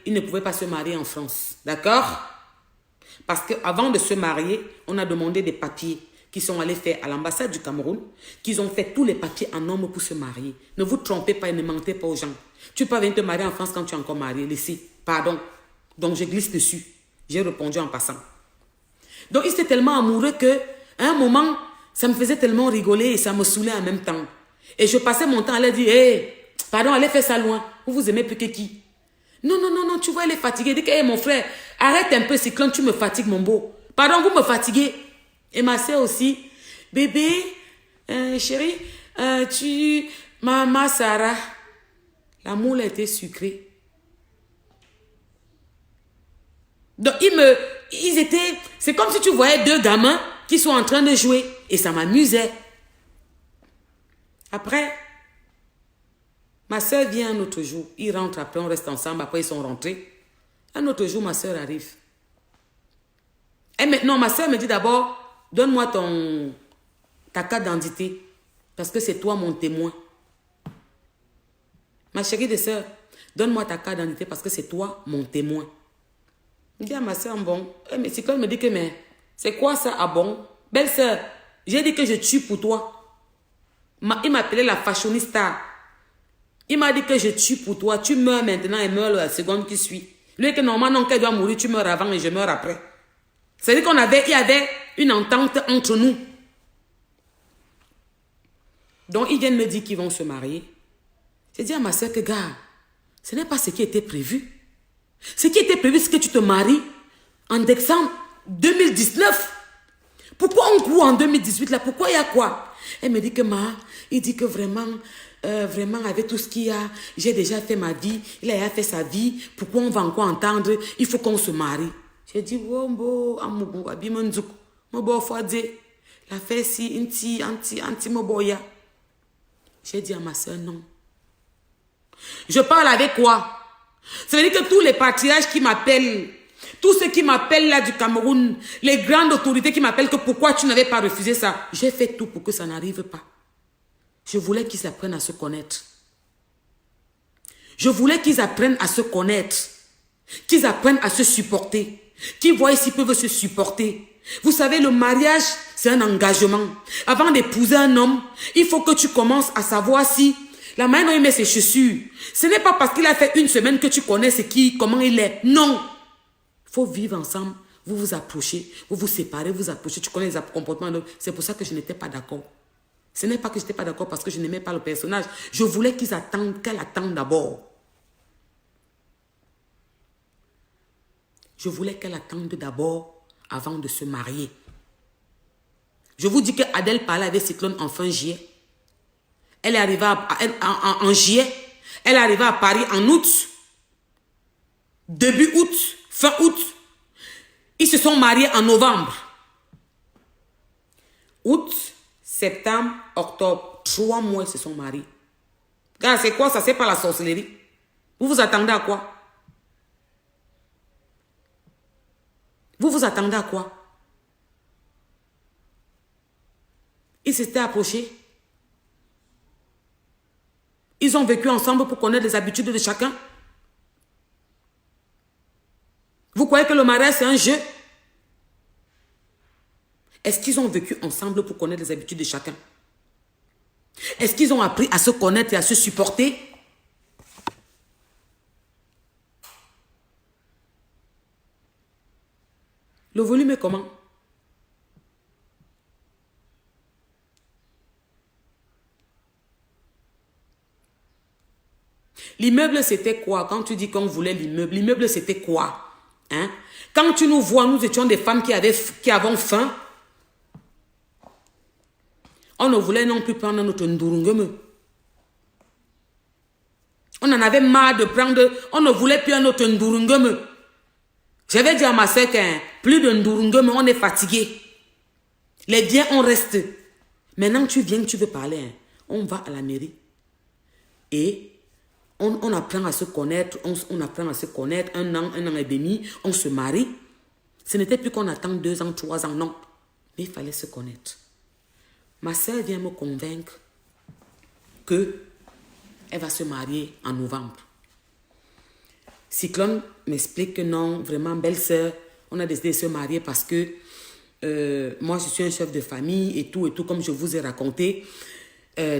il ne pouvait pas se marier en France. D'accord? Parce qu'avant de se marier, on a demandé des papiers qui sont allés faire à l'ambassade du Cameroun, qu'ils ont fait tous les papiers en homme pour se marier. Ne vous trompez pas et ne mentez pas aux gens. Tu peux venir te marier en France quand tu es encore marié. Laissez. Pardon. Donc je glisse dessus. J'ai répondu en passant. Donc il était tellement amoureux que, à un moment, ça me faisait tellement rigoler et ça me saoulait en même temps. Et je passais mon temps à leur dire, hey, pardon, allez faire ça loin. Vous aimez plus que qui? Non, non, non, non, tu vois, elle est fatiguée. Dis que, hey, mon frère, arrête un peu, Cyclone, tu me fatigues, mon beau. Pardon, vous me fatiguez. Et ma soeur aussi, bébé, chérie, maman Sarah, la moule était sucrée. Donc, ils étaient, c'est comme si tu voyais deux gamins qui sont en train de jouer. Et ça m'amusait. Après, ma soeur vient un autre jour. Ils rentrent après, on reste ensemble. Après, ils sont rentrés. Un autre jour, ma soeur arrive. Et maintenant, ma soeur me dit d'abord, donne-moi ta carte d'identité. Parce que c'est toi mon témoin. Ma chérie de soeur, donne-moi ta carte d'identité parce que c'est toi mon témoin. Je dis à ma soeur, bon. Mais c'est quand elle me dit que, mais c'est quoi ça? Ah bon? Belle soeur, j'ai dit que je tue pour toi. Il m'appelait la fashionista. Il m'a dit que je tue pour toi. Tu meurs maintenant et meurs la seconde qui suit. Lui, que normalement, non, qu'elle doit mourir, tu meurs avant et je meurs après. C'est-à-dire qu'il y avait une entente entre nous. Donc, ils viennent me dire qu'ils vont se marier. J'ai dit à ma soeur que, gars, ce n'est pas ce qui était prévu. Ce qui était prévu, c'est que tu te maries en décembre 2019. Pourquoi on court en 2018 là? Pourquoi il y a quoi? Elle me dit que, il dit que vraiment, avec tout ce qu'il y a, j'ai déjà fait ma vie, il a déjà fait sa vie, pourquoi on va encore entendre, il faut qu'on se marie. J'ai dit, wombo, amubu, abimanzuk, mobo fwadze, la fait si, anti, moboya. J'ai dit à ma soeur, non. Je parle avec quoi? Ça veut dire que tous les patriarches qui m'appellent, tous ceux qui m'appellent là du Cameroun, les grandes autorités qui m'appellent que pourquoi tu n'avais pas refusé ça, j'ai fait tout pour que ça n'arrive pas. Je voulais qu'ils apprennent à se connaître. Je voulais qu'ils apprennent à se connaître. Qu'ils apprennent à se supporter. Qu'ils voient s'ils peuvent se supporter. Vous savez, le mariage, c'est un engagement. Avant d'épouser un homme, il faut que tu commences à savoir si la manière dont il met ses chaussures, ce n'est pas parce qu'il a fait une semaine que tu connais comment il est. Non. Il faut vivre ensemble. Vous vous approchez, vous vous séparez, vous approchez. Tu connais les comportements de l'autre. C'est pour ça que je n'étais pas d'accord. Ce n'est pas que je n'étais pas d'accord parce que je n'aimais pas le personnage. Je voulais qu'elle attende d'abord. Je voulais qu'elle attende d'abord avant de se marier. Je vous dis que Adèle parlait avec Cyclone en fin juillet. Elle est arrivée en juillet. Elle est arrivée à Paris en août. Début août, fin août. Ils se sont mariés en novembre. Août, septembre, octobre. 3 mois, ils se sont mariés. Regarde, c'est quoi ça? C'est pas la sorcellerie. Vous vous attendez à quoi? Vous vous attendez à quoi? Ils s'étaient approchés. Ils ont vécu ensemble pour connaître les habitudes de chacun. Vous croyez que le mariage, c'est un jeu? Est-ce qu'ils ont vécu ensemble pour connaître les habitudes de chacun? Est-ce qu'ils ont appris à se connaître et à se supporter? Le volume est comment? L'immeuble, c'était quoi? Quand tu dis qu'on voulait l'immeuble, c'était quoi? Hein? Quand tu nous vois, nous étions des femmes qui avaient faim. On ne voulait non plus prendre notre ndurungeme. On en avait marre de prendre, on ne voulait plus un autre ndurungeme. J'avais dit à ma soeur que plus de ndurungeme, on est fatigué. Les biens, on reste. Maintenant, tu viens, tu veux parler. Hein? On va à la mairie. Et on apprend à se connaître. On apprend à se connaître. Un an et demi, on se marie. Ce n'était plus qu'on attend 2 ans, 3 ans, non. Mais il fallait se connaître. Ma soeur vient me convaincre qu'elle va se marier en novembre. Cyclone m'explique que non, vraiment, belle-sœur, on a décidé de se marier parce que moi, je suis un chef de famille et tout, comme je vous ai raconté.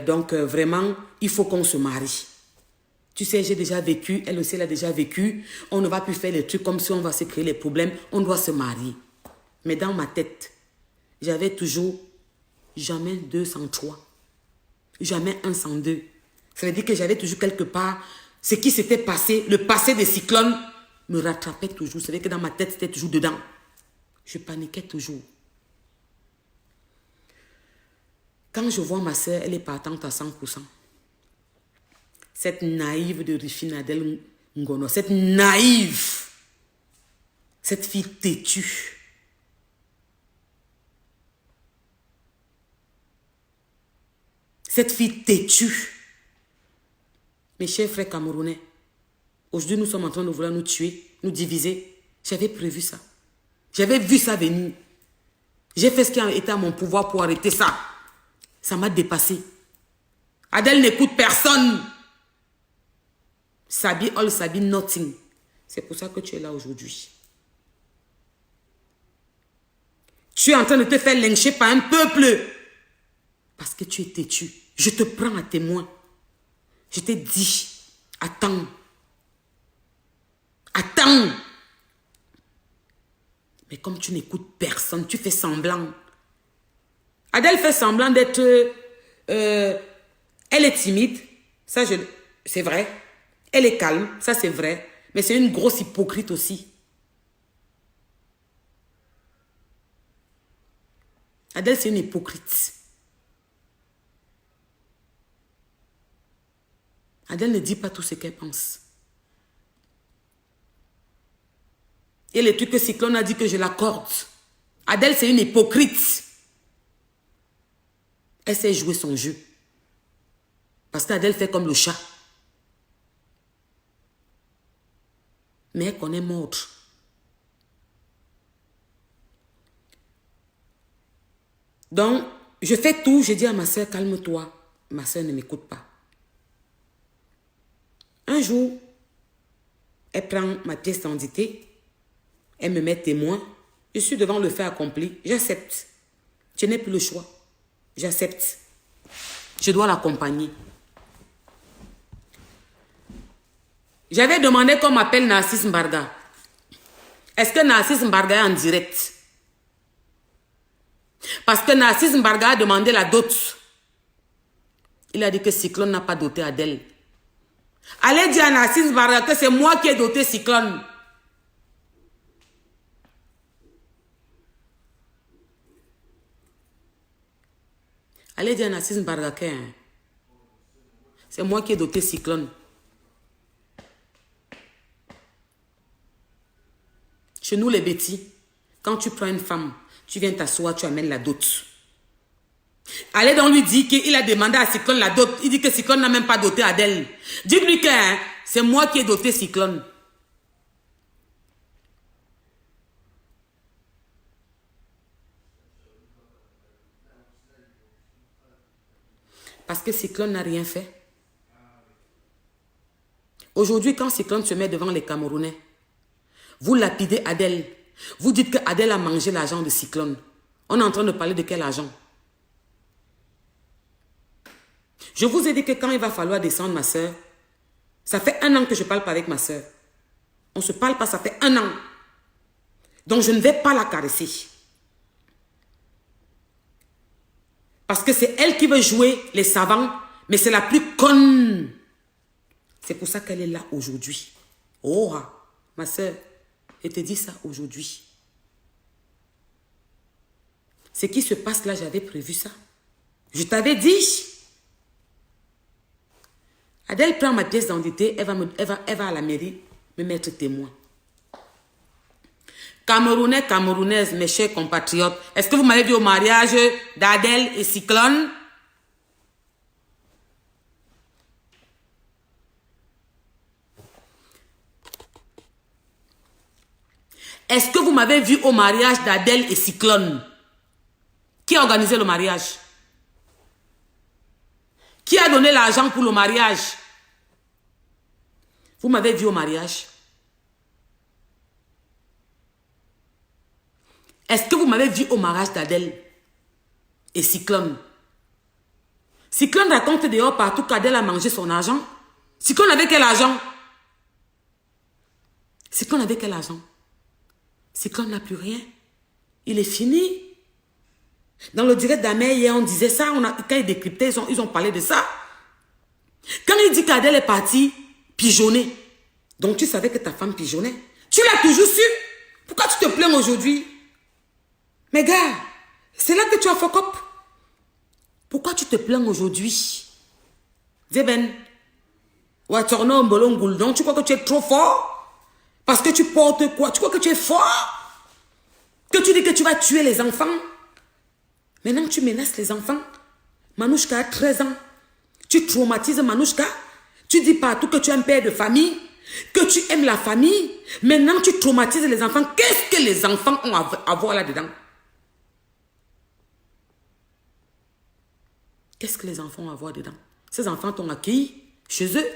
Donc, vraiment, il faut qu'on se marie. Tu sais, j'ai déjà vécu, elle aussi, elle a déjà vécu. On ne va plus faire les trucs comme si on va se créer les problèmes. On doit se marier. Mais dans ma tête, j'avais toujours jamais 203. Jamais 102. Ça veut dire que j'avais toujours quelque part ce qui s'était passé, le passé des cyclones me rattrapait toujours. Ça veut dire que dans ma tête, c'était toujours dedans. Je paniquais toujours. Quand je vois ma soeur, elle est partante à 100%. Cette naïve de Rufina Adèle Ngono, cette naïve, cette fille têtue. Cette fille têtue. Mes chers frères camerounais, aujourd'hui nous sommes en train de vouloir nous tuer, nous diviser. J'avais prévu ça. J'avais vu ça venir. J'ai fait ce qui a été à mon pouvoir pour arrêter ça. Ça m'a dépassé. Adèle n'écoute personne. Sabi all Sabi nothing. C'est pour ça que tu es là aujourd'hui. Tu es en train de te faire lyncher par un peuple. Parce que tu es têtu. Je te prends à témoin. Je t'ai dit, attends. Attends. Mais comme tu n'écoutes personne, tu fais semblant. Adèle fait semblant d'être... elle est timide. Ça, c'est vrai. Elle est calme. Ça, c'est vrai. Mais c'est une grosse hypocrite aussi. Adèle, c'est une hypocrite. Adèle ne dit pas tout ce qu'elle pense. Et les trucs que Cyclone a dit que je l'accorde. Adèle, c'est une hypocrite. Elle sait jouer son jeu. Parce qu'Adèle fait comme le chat. Mais elle connaît mordre. Donc, je fais tout. Je dis à ma soeur, calme-toi. Ma soeur ne m'écoute pas. Un jour, elle prend ma pièce d'identité. Elle me met témoin. Je suis devant le fait accompli. J'accepte. Je n'ai plus le choix. J'accepte. Je dois l'accompagner. J'avais demandé qu'on m'appelle Narcisse Mbarga. Est-ce que Narcisse Mbarga est en direct? Parce que Narcisse Mbarga a demandé la dot. Il a dit que Cyclone n'a pas doté Adèle. Allez dire à Narcisse Mbarga que c'est moi qui ai doté Cyclone. Allez dire à Narcisse Mbarga que c'est moi qui ai doté Cyclone. Chez nous les bêtis, quand tu prends une femme, tu viens t'asseoir, tu amènes la dot. Allez donc lui dire qu'il a demandé à Cyclone la dot. Il dit que Cyclone n'a même pas doté Adèle. Dites-lui que c'est moi qui ai doté Cyclone. Parce que Cyclone n'a rien fait. Aujourd'hui, quand Cyclone se met devant les Camerounais, vous lapidez Adèle. Vous dites que Adèle a mangé l'argent de Cyclone. On est en train de parler de quel argent? Je vous ai dit que quand il va falloir descendre ma soeur, ça fait 1 an que je ne parle pas avec ma soeur. On ne se parle pas, ça fait 1 an. Donc je ne vais pas la caresser. Parce que c'est elle qui veut jouer les savants, mais c'est la plus conne. C'est pour ça qu'elle est là aujourd'hui. Oh, ma soeur, je te dis ça aujourd'hui. Ce qui se passe là, j'avais prévu ça. Je t'avais dit. Adèle prend ma pièce d'identité, elle va à la mairie me mettre témoin. Camerounais, Camerounaises, mes chers compatriotes, est-ce que vous m'avez vu au mariage d'Adèle et Cyclone? Est-ce que vous m'avez vu au mariage d'Adèle et Cyclone? Qui a organisé le mariage? Qui a donné l'argent pour le mariage? Vous m'avez vu au mariage. Est-ce que vous m'avez vu au mariage d'Adèle et Cyclone? Cyclone raconte dehors partout qu'Adèle a mangé son argent. Cyclone avait quel argent? Cyclone avait quel argent? Cyclone n'a plus rien. Il est fini. Dans le direct d'Amé, hier, on disait ça. Quand ils décryptaient, ils ont parlé de ça. Quand il dit qu'Adèle est partie pigeonner, donc tu savais que ta femme pigeonnait. Tu l'as toujours su. Pourquoi tu te plains aujourd'hui? Mais gars, c'est là que tu as fuck up. Pourquoi tu te plains aujourd'hui? Zeben, donc tu crois que tu es trop fort? Parce que tu portes quoi? Tu crois que tu es fort? Que tu dis que tu vas tuer les enfants? Maintenant tu menaces les enfants. Manouchka a 13 ans. Tu traumatises Manouchka. Tu dis partout que tu es un père de famille, que tu aimes la famille. Maintenant tu traumatises les enfants. Qu'est-ce que les enfants ont à voir là-dedans? Qu'est-ce que les enfants ont à voir dedans? Ces enfants t'ont accueilli chez eux.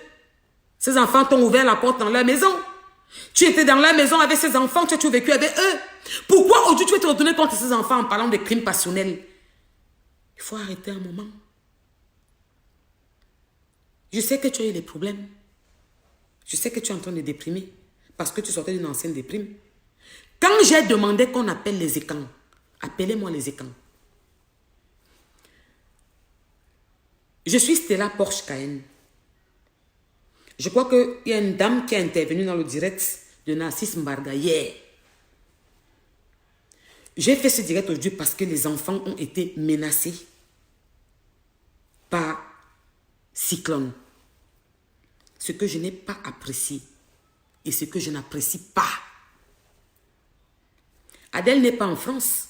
Ces enfants t'ont ouvert la porte dans leur maison. Tu étais dans leur maison avec ces enfants, tu as vécu avec eux. Pourquoi aujourd'hui tu veux te retourner contre ces enfants en parlant de crimes passionnels? Il faut arrêter un moment. Je sais que tu as eu des problèmes. Je sais que tu es en train de déprimer parce que tu sortais d'une ancienne déprime. Quand j'ai demandé qu'on appelle les écans, appelez-moi les écans. Je suis Stella Porsche Cayenne. Je crois qu'il y a une dame qui a intervenu dans le direct de Narcisse Mbarga hier. J'ai fait ce direct aujourd'hui parce que les enfants ont été menacés par Cyclone. Ce que je n'ai pas apprécié et ce que je n'apprécie pas. Adèle n'est pas en France.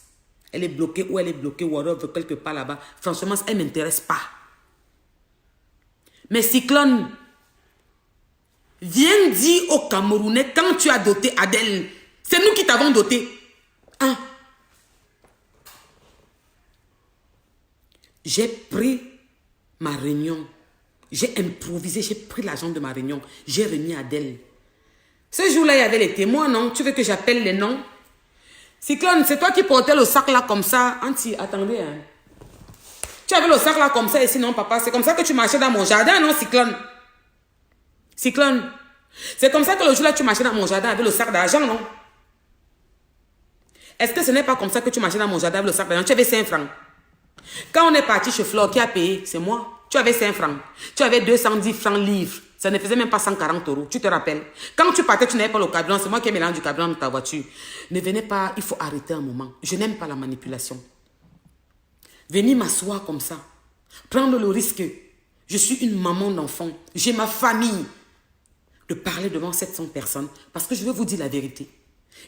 Elle est bloquée ou elle est bloquée ou alors quelque part là-bas. Franchement, elle ne m'intéresse pas. Mais Cyclone, viens dire aux Camerounais quand tu as doté Adèle. C'est nous qui t'avons doté. Hein? J'ai pris ma réunion. J'ai improvisé, j'ai pris l'argent de ma réunion. J'ai remis Adèle. Ce jour-là, il y avait les témoins, non? Tu veux que j'appelle les noms? Cyclone, c'est toi qui portais le sac là comme ça. Anti, attendez, hein. Tu avais le sac là comme ça ici, non, papa? C'est comme ça que tu marchais dans mon jardin, non, Cyclone? Cyclone, c'est comme ça que le jour-là, tu marchais dans mon jardin avec le sac d'argent, non? Est-ce que ce n'est pas comme ça que tu marchais dans mon jardin avec le sac d'argent? Tu avais 5 francs. Quand on est parti chez Flore, qui a payé? C'est moi. Tu avais 5 francs. Tu avais 210 francs livres. Ça ne faisait même pas 140 euros. Tu te rappelles? Quand tu partais, tu n'avais pas le carburant. C'est moi qui ai mélangé du carburant dans ta voiture. Ne venez pas, il faut arrêter un moment. Je n'aime pas la manipulation. Venir m'asseoir comme ça. Prendre le risque. Je suis une maman d'enfant. J'ai ma famille. De parler devant 700 personnes. Parce que je veux vous dire la vérité.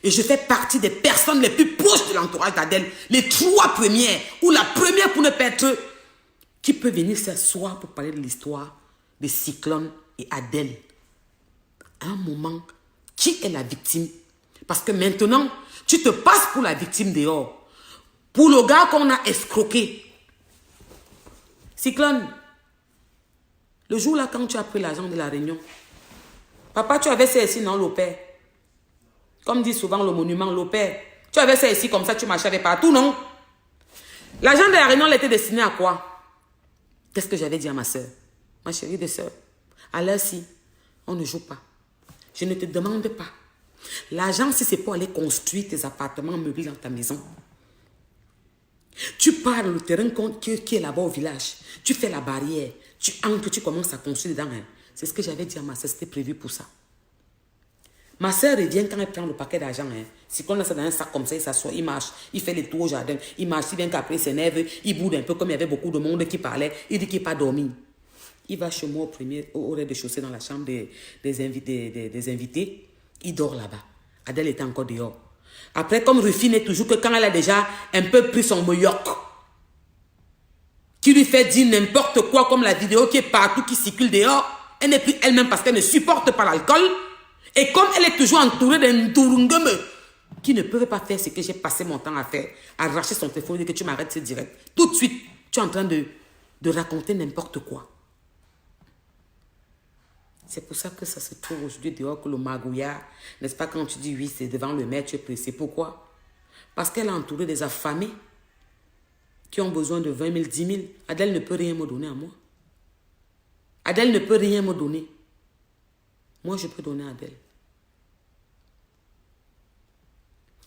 Et je fais partie des personnes les plus proches de l'entourage d'Adèle. Les 3 premières. Ou la première pour ne pas être... Qui peut venir s'asseoir pour parler de l'histoire de Cyclone et Adèle. À un moment, qui est la victime? Parce que maintenant, tu te passes pour la victime dehors. Pour le gars qu'on a escroqué. Cyclone, le jour là quand tu as pris l'argent de la réunion, papa, tu avais ça ici, non, l'opère? Comme dit souvent le monument, l'opère. Tu avais ça ici, comme ça, tu marchais partout, non? L'argent de la réunion, elle était destiné à quoi? Qu'est-ce que j'avais dit à ma soeur? Ma chérie de soeur, à l'heure-ci, on ne joue pas. Je ne te demande pas. L'argent, si c'est pour aller construire tes appartements meublés dans ta maison. Tu pars le terrain qui est là-bas au village. Tu fais la barrière. Tu ancres, tu commences à construire dedans. Hein. C'est ce que j'avais dit à ma soeur, c'était prévu pour ça. Ma soeur revient quand elle prend le paquet d'argent. Hein. Si on a ça dans un sac comme ça, il s'assoit, il marche, il fait les tours au jardin, il marche, il vient qu'après il s'énerve, il boude un peu comme il y avait beaucoup de monde qui parlait, il dit qu'il n'est pas dormi. Il va chez moi au rez-de-chaussée dans la chambre des invités, il dort là-bas. Adèle était encore dehors. Après, comme Rufine est toujours que quand elle a déjà un peu pris son moyoc, qui lui fait dire n'importe quoi comme la vidéo qui est partout, qui circule dehors, elle n'est plus elle-même parce qu'elle ne supporte pas l'alcool. Et comme elle est toujours entourée d'un tourungeme qui ne peuvent pas faire ce que j'ai passé mon temps à faire, arracher son téléphone et dire que tu m'arrêtes ce direct. Tout de suite, tu es en train de raconter n'importe quoi. C'est pour ça que ça se trouve aujourd'hui dehors que le magouillard, n'est-ce pas, quand tu dis oui, c'est devant le maire, tu es pressé. Pourquoi? Parce qu'elle a entouré des affamés qui ont besoin de 20 000, 10 000. Adèle ne peut rien me donner à moi. Adèle ne peut rien me donner. Moi, je peux donner à Adèle.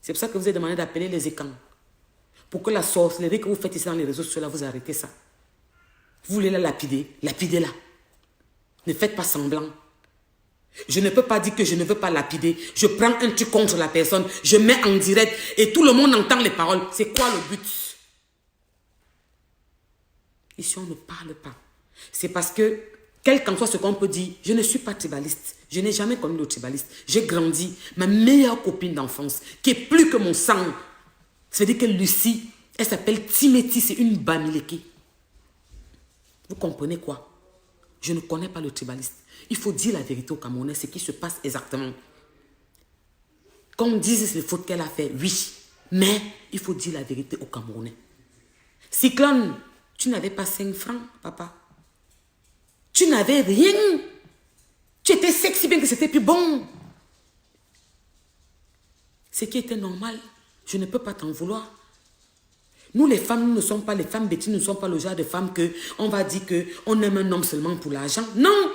C'est pour ça que vous avez demandé d'appeler les écans. Pour que la sorcellerie que vous faites ici dans les réseaux sociaux, là, vous arrêtez ça. Vous voulez la lapider, lapidez-la. Ne faites pas semblant. Je ne peux pas dire que je ne veux pas lapider. Je prends un truc contre la personne, je mets en direct et tout le monde entend les paroles. C'est quoi le but? Ici, on ne parle pas. C'est parce que, quel qu'en soit ce qu'on peut dire, je ne suis pas tribaliste. Je n'ai jamais connu de tribaliste. J'ai grandi. Ma meilleure copine d'enfance, qui est plus que mon sang, c'est-à-dire que Lucie, elle s'appelle Timothy, c'est une Bamileke. Vous comprenez quoi? Je ne connais pas le tribaliste. Il faut dire la vérité aux Camerounais, ce qui se passe exactement. Quand on dit les fautes qu'elle a fait, oui. Mais il faut dire la vérité aux Camerounais. Cyclone, tu n'avais pas 5 francs, papa. Tu n'avais rien. Tu étais sexy bien que c'était plus bon. Ce qui était normal. Je ne peux pas t'en vouloir. Nous, les femmes, nous ne sommes pas les femmes bêtises, nous ne sommes pas le genre de femmes que on va dire qu'on aime un homme seulement pour l'argent. Non.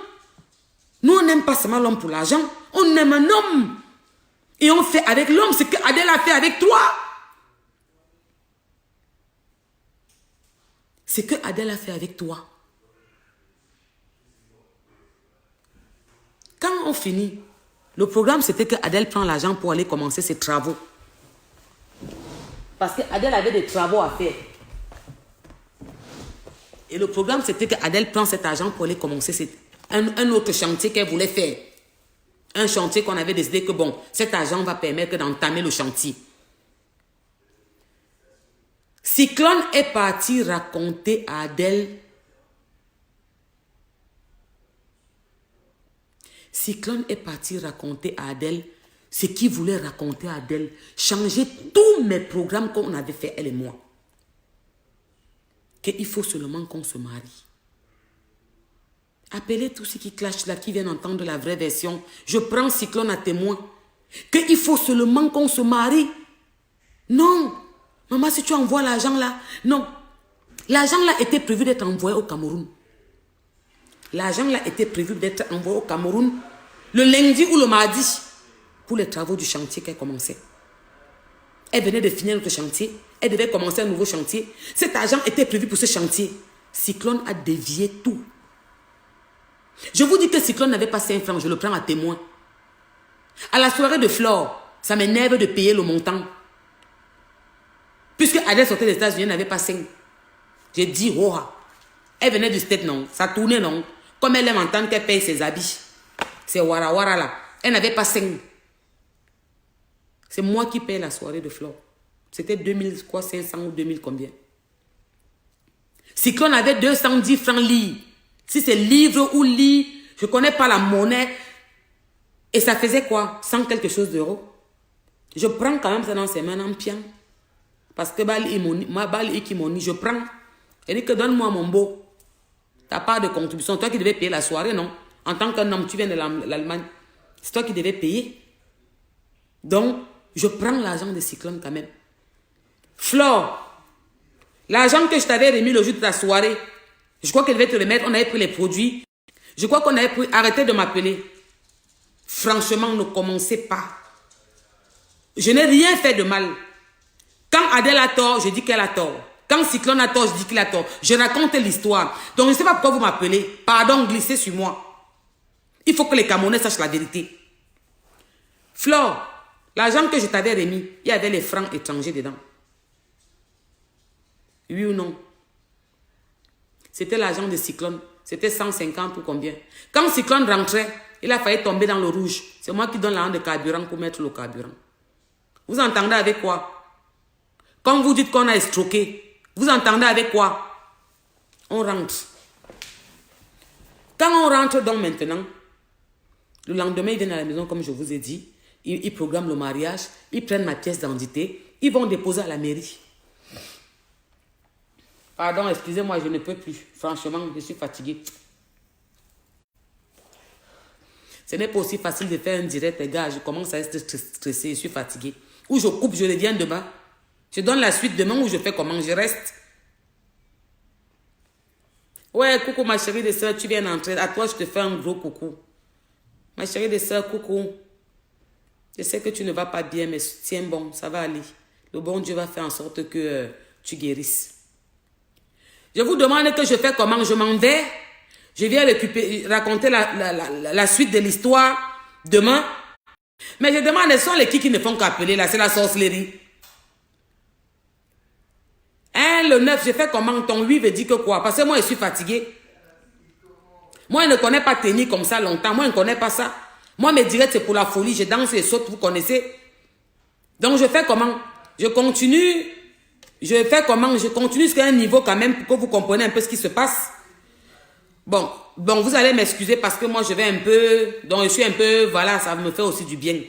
Nous, on n'aime pas seulement l'homme pour l'argent. On aime un homme. Et on fait avec l'homme ce que Adèle a fait avec toi. Ce que Adèle a fait avec toi. Quand on finit, le programme c'était que Adèle prend l'argent pour aller commencer ses travaux. Parce qu'Adèle avait des travaux à faire. Et le programme c'était qu'Adèle prend cet argent pour aller commencer un autre chantier qu'elle voulait faire. Un chantier qu'on avait décidé que bon, cet argent va permettre d'entamer le chantier. Cyclone est parti raconter à Adèle. Cyclone est parti raconter à Adèle ce qu'il voulait raconter à Adèle. Changer tous mes programmes qu'on avait fait, elle et moi. Qu'il faut seulement qu'on se marie. Appelez tous ceux qui clashent là, qui viennent entendre la vraie version. Je prends Cyclone à témoin. Qu'il faut seulement qu'on se marie. Non. Maman, si tu envoies l'argent là. Non. L'argent là était prévu d'être envoyé au Cameroun. L'argent là était prévu d'être envoyé au Cameroun le lundi ou le mardi pour les travaux du chantier qu'elle commençait. Elle venait de finir notre chantier. Elle devait commencer un nouveau chantier. Cet argent était prévu pour ce chantier. Cyclone a dévié tout. Je vous dis que Cyclone n'avait pas 5 francs, je le prends à témoin. À la soirée de Flore, ça m'énerve de payer le montant. Puisque Adèle sortait des États-Unis, elle n'avait pas 5. J'ai dit, oh, elle venait du State, non. Ça tournait, non. Comme elle aime entendre qu'elle paye ses habits. C'est Wara Wara là. Elle n'avait pas 5. C'est moi qui paye la soirée de Flore. C'était 2500 ou 2000 combien. Cyclone avait 210 francs lits. Si c'est livre ou lit, je ne connais pas la monnaie. Et ça faisait quoi? 100 quelque chose d'euros. Je prends quand même ça dans ses mains en pian. Parce que ma balle qui m'ont dit, je prends. Elle dit que donne-moi mon beau. Ta part de contribution, toi qui devais payer la soirée, non? En tant qu'un homme, tu viens de l'Allemagne. C'est toi qui devais payer. Donc, je prends l'argent de Cyclone quand même. Flore, l'argent que je t'avais remis le jour de ta soirée, je crois qu'elle devait te remettre, on avait pris les produits. Je crois qu'on avait pris, arrêtez de m'appeler. Franchement, ne commencez pas. Je n'ai rien fait de mal. Quand Adèle a tort, je dis qu'elle a tort. Quand Cyclone a tort, je dis qu'il a tort. Je raconte l'histoire. Donc, je ne sais pas pourquoi vous m'appelez. Pardon, glissez sur moi. Il faut que les Camerounais sachent la vérité. Flore, l'argent que je t'avais remis, il y avait les francs étrangers dedans. Oui ou non? C'était l'argent de Cyclone. C'était 150 ou combien. Quand Cyclone rentrait, il a failli tomber dans le rouge. C'est moi qui donne l'argent de carburant pour mettre le carburant. Vous entendez avec quoi? Quand vous dites qu'on a escroqué, vous entendez avec quoi? On rentre. Quand on rentre donc maintenant, le lendemain, ils viennent à la maison, comme je vous ai dit. Ils programment le mariage. Ils prennent ma pièce d'identité. Ils vont déposer à la mairie. Pardon, excusez-moi, je ne peux plus. Franchement, je suis fatiguée. Ce n'est pas aussi facile de faire un direct, les gars. Je commence à être stressée, je suis fatiguée. Ou je coupe, je reviens demain. Je donne la suite demain ou je fais comment? Je reste. Ouais, coucou ma chérie de soeur, tu viens d'entrer. À toi, je te fais un gros coucou. Ma chérie de soeur, coucou. Je sais que tu ne vas pas bien, mais tiens bon, ça va aller. Le bon Dieu va faire en sorte que tu guérisses. Je vous demande que je fais comment? Je m'en vais. Je viens raconter la suite de l'histoire demain. Mais je demande, ce sont les qui ne font qu'appeler là? C'est la sorcellerie. Hein, le 9, je fais comment? Ton 8 veut dire que quoi? Parce que moi, je suis fatigué. Moi, je ne connais pas tenir comme ça longtemps. Moi, je ne connais pas ça. Moi, mes directs, c'est pour la folie. Je danse et saute, vous connaissez. Donc, je fais comment? Je continue. Je fais comment? Je continue jusqu'à un niveau quand même pour que vous compreniez un peu ce qui se passe. Bon, vous allez m'excuser parce que moi, je vais un peu... Donc, je suis un peu... Voilà, ça me fait aussi du bien.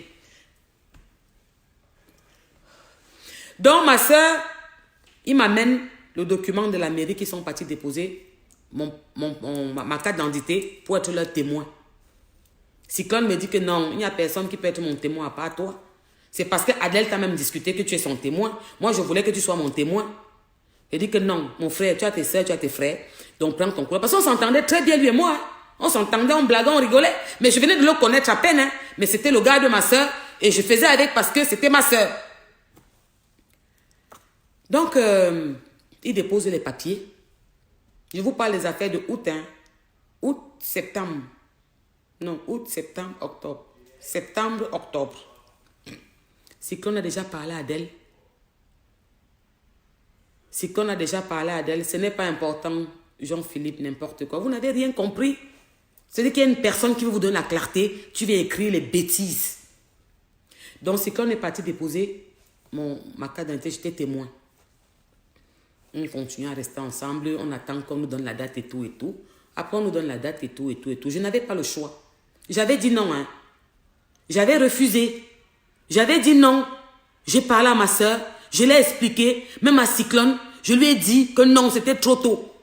Donc, ma soeur, il m'amène le document de la mairie qui sont partis déposer ma carte d'identité pour être leur témoin. Cyclone me dit que non, il n'y a personne qui peut être mon témoin à part toi. C'est parce que Adèle t'a même discuté que tu es son témoin. Moi, je voulais que tu sois mon témoin. Il dit que non, mon frère, tu as tes soeurs, tu as tes frères. Donc, prends ton courage. Parce qu'on s'entendait très bien, lui et moi. Hein. On s'entendait, on blaguait, on rigolait. Mais je venais de le connaître à peine. Hein. Mais c'était le gars de ma soeur. Et je faisais avec parce que c'était ma soeur. Donc, il dépose les papiers. Je vous parle des affaires de août. Hein. Août, septembre. Non, août, septembre, octobre. Septembre, octobre. C'est qu'on a déjà parlé à Adèle. C'est qu'on a déjà parlé à Adèle. Ce n'est pas important, Jean-Philippe, n'importe quoi. Vous n'avez rien compris. C'est-à-dire qu'il y a une personne qui veut vous donner la clarté. Tu viens écrire les bêtises. Donc, c'est qu'on est parti déposer ma carte d'identité. J'étais témoin. On continue à rester ensemble. On attend qu'on nous donne la date et tout et tout. Après, on nous donne la date et tout et tout et tout. Je n'avais pas le choix. J'avais dit non. Hein. J'avais refusé. J'avais dit non. J'ai parlé à ma soeur. Je l'ai expliqué. Même à Cyclone, je lui ai dit que non, c'était trop tôt.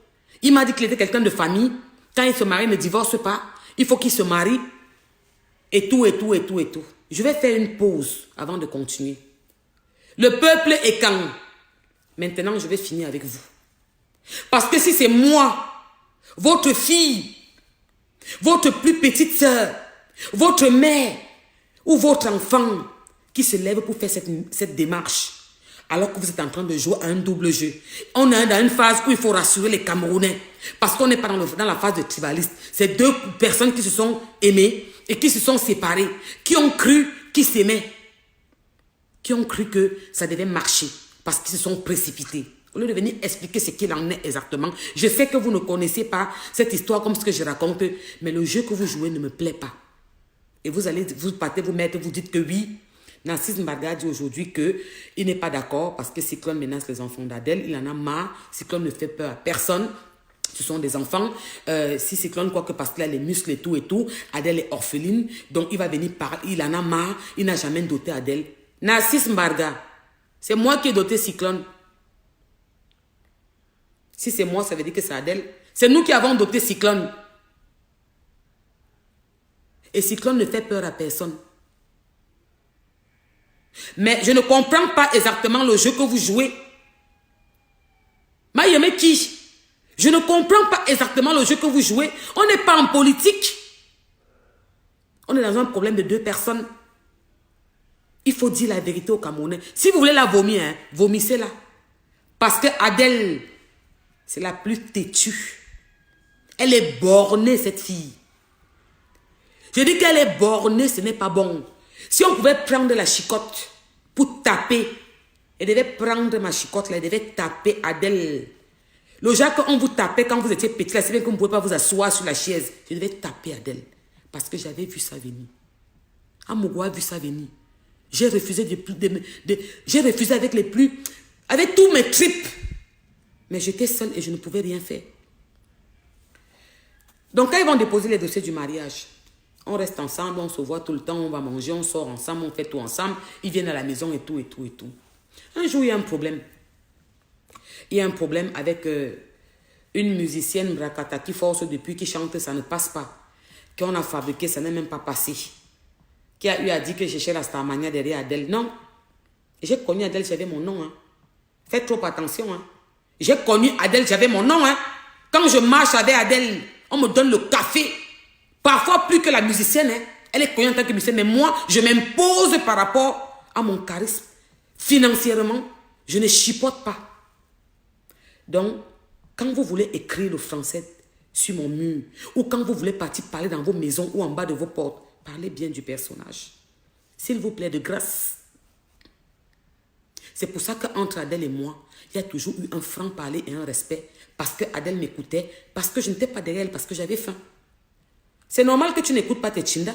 Il m'a dit qu'il était quelqu'un de famille. Quand il se marie, il ne divorce pas. Il faut qu'il se marie. Et tout, et tout, et tout, et tout. Je vais faire une pause avant de continuer. Le peuple est quand? Maintenant, je vais finir avec vous. Parce que si c'est moi, votre fille, votre plus petite sœur, votre mère ou votre enfant qui se lève pour faire cette démarche, alors que vous êtes en train de jouer à un double jeu. On est dans une phase où il faut rassurer les Camerounais. Parce qu'on n'est pas dans la phase de tribaliste. C'est deux personnes qui se sont aimées et qui se sont séparées. Qui ont cru qu'ils s'aimaient. Qui ont cru que ça devait marcher. Parce qu'ils se sont précipités. Au lieu de venir expliquer ce qu'il en est exactement. Je sais que vous ne connaissez pas cette histoire comme ce que je raconte. Mais le jeu que vous jouez ne me plaît pas. Et vous allez vous partez vous mettre, vous dites que oui. Narcisse Mbarga dit aujourd'hui qu'il n'est pas d'accord parce que Cyclone menace les enfants d'Adèle. Il en a marre. Cyclone ne fait peur à personne. Ce sont des enfants. Si Cyclone croit que parce qu'il a les muscles et tout, Adèle est orpheline. Donc il va venir parler. Il en a marre. Il n'a jamais doté Adèle. Narcisse Mbarga, c'est moi qui ai doté Cyclone. Si c'est moi, ça veut dire que c'est Adèle. C'est nous qui avons doté Cyclone. Et Cyclone ne fait peur à personne. Mais je ne comprends pas exactement le jeu que vous jouez. Mayeme qui? Je ne comprends pas exactement le jeu que vous jouez. On n'est pas en politique. On est dans un problème de deux personnes. Il faut dire la vérité aux Camerounais. Si vous voulez la vomir, hein, vomissez-la. Parce que Adèle, c'est la plus têtue. Elle est bornée, cette fille. Je dis qu'elle est bornée, ce n'est pas bon. Si on pouvait prendre la chicotte pour taper, elle devait prendre ma chicotte, là, elle devait taper Adèle. Le genre qu'on vous tapait quand vous étiez petit, c'est bien que vous ne pouvez pas vous asseoir sur la chaise. Je devais taper Adèle. Parce que j'avais vu ça venir. Amogo a vu ça venir. J'ai refusé j'ai refusé avec tous mes tripes. Mais j'étais seule et je ne pouvais rien faire. Donc quand ils vont déposer les dossiers du mariage, on reste ensemble, on se voit tout le temps, on va manger, on sort ensemble, on fait tout ensemble. Ils viennent à la maison et tout, et tout, et tout. Un jour, il y a un problème. Il y a un problème avec une musicienne Brakata qui force depuis, qui chante, ça ne passe pas. Qu'on a fabriqué, ça n'est même pas passé. Qui a eu à dire que je cherchais la Starmania derrière Adèle. Non. J'ai connu Adèle, j'avais mon nom. Hein. Faites trop attention. Hein. J'ai connu Adèle, j'avais mon nom. Hein. Quand je marche avec Adèle, on me donne le café. Parfois plus que la musicienne. Hein. Elle est connue en tant que musicienne, mais moi, je m'impose par rapport à mon charisme. Financièrement, je ne chipote pas. Donc, quand vous voulez écrire le français sur mon mur, ou quand vous voulez partir parler dans vos maisons ou en bas de vos portes, parlez bien du personnage. S'il vous plaît, de grâce. C'est pour ça qu'entre Adèle et moi, il y a toujours eu un franc-parler et un respect. Parce que Adèle m'écoutait, parce que je n'étais pas derrière elle, parce que j'avais faim. C'est normal que tu n'écoutes pas tes Tinda.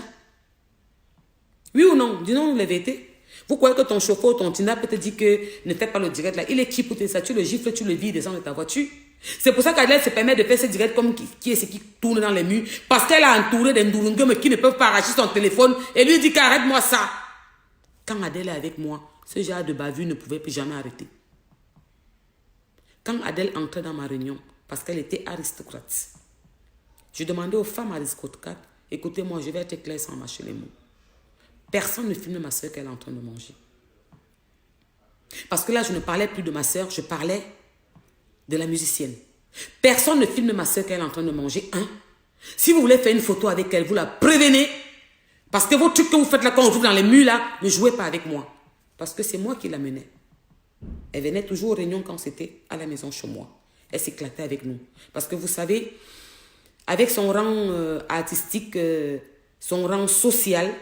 Oui ou non? Dis-nous la vérité. Vous croyez que ton chauffeur ou ton Tinda peut te dire que ne fais pas le direct là. Il est qui pour te ça? Tu le gifles, tu le vides, descends de ta voiture. C'est pour ça qu'Adèle se permet de faire ce direct comme qui est ce qui tourne dans les murs. Parce qu'elle a entouré des Ndouloungum qui ne peuvent pas arracher son téléphone et lui dit qu'arrête-moi ça. Quand Adèle est avec moi, ce genre de bavure ne pouvait plus jamais arrêter. Quand Adèle entrait dans ma réunion, parce qu'elle était aristocrate, je demandais aux femmes aristocrates, écoutez-moi, je vais être clair sans mâcher les mots. Personne ne filme ma soeur qu'elle est en train de manger. Parce que là, je ne parlais plus de ma soeur, je parlais de la musicienne. Personne ne filme ma soeur qu'elle est en train de manger. Hein? Si vous voulez faire une photo avec elle, vous la prévenez. Parce que vos trucs que vous faites là, quand on joue dans les murs là, ne jouez pas avec moi. Parce que c'est moi qui la menais. Elle venait toujours aux réunions quand c'était à la maison chez moi. Elle s'éclatait avec nous. Parce que vous savez, avec son rang artistique, son rang social,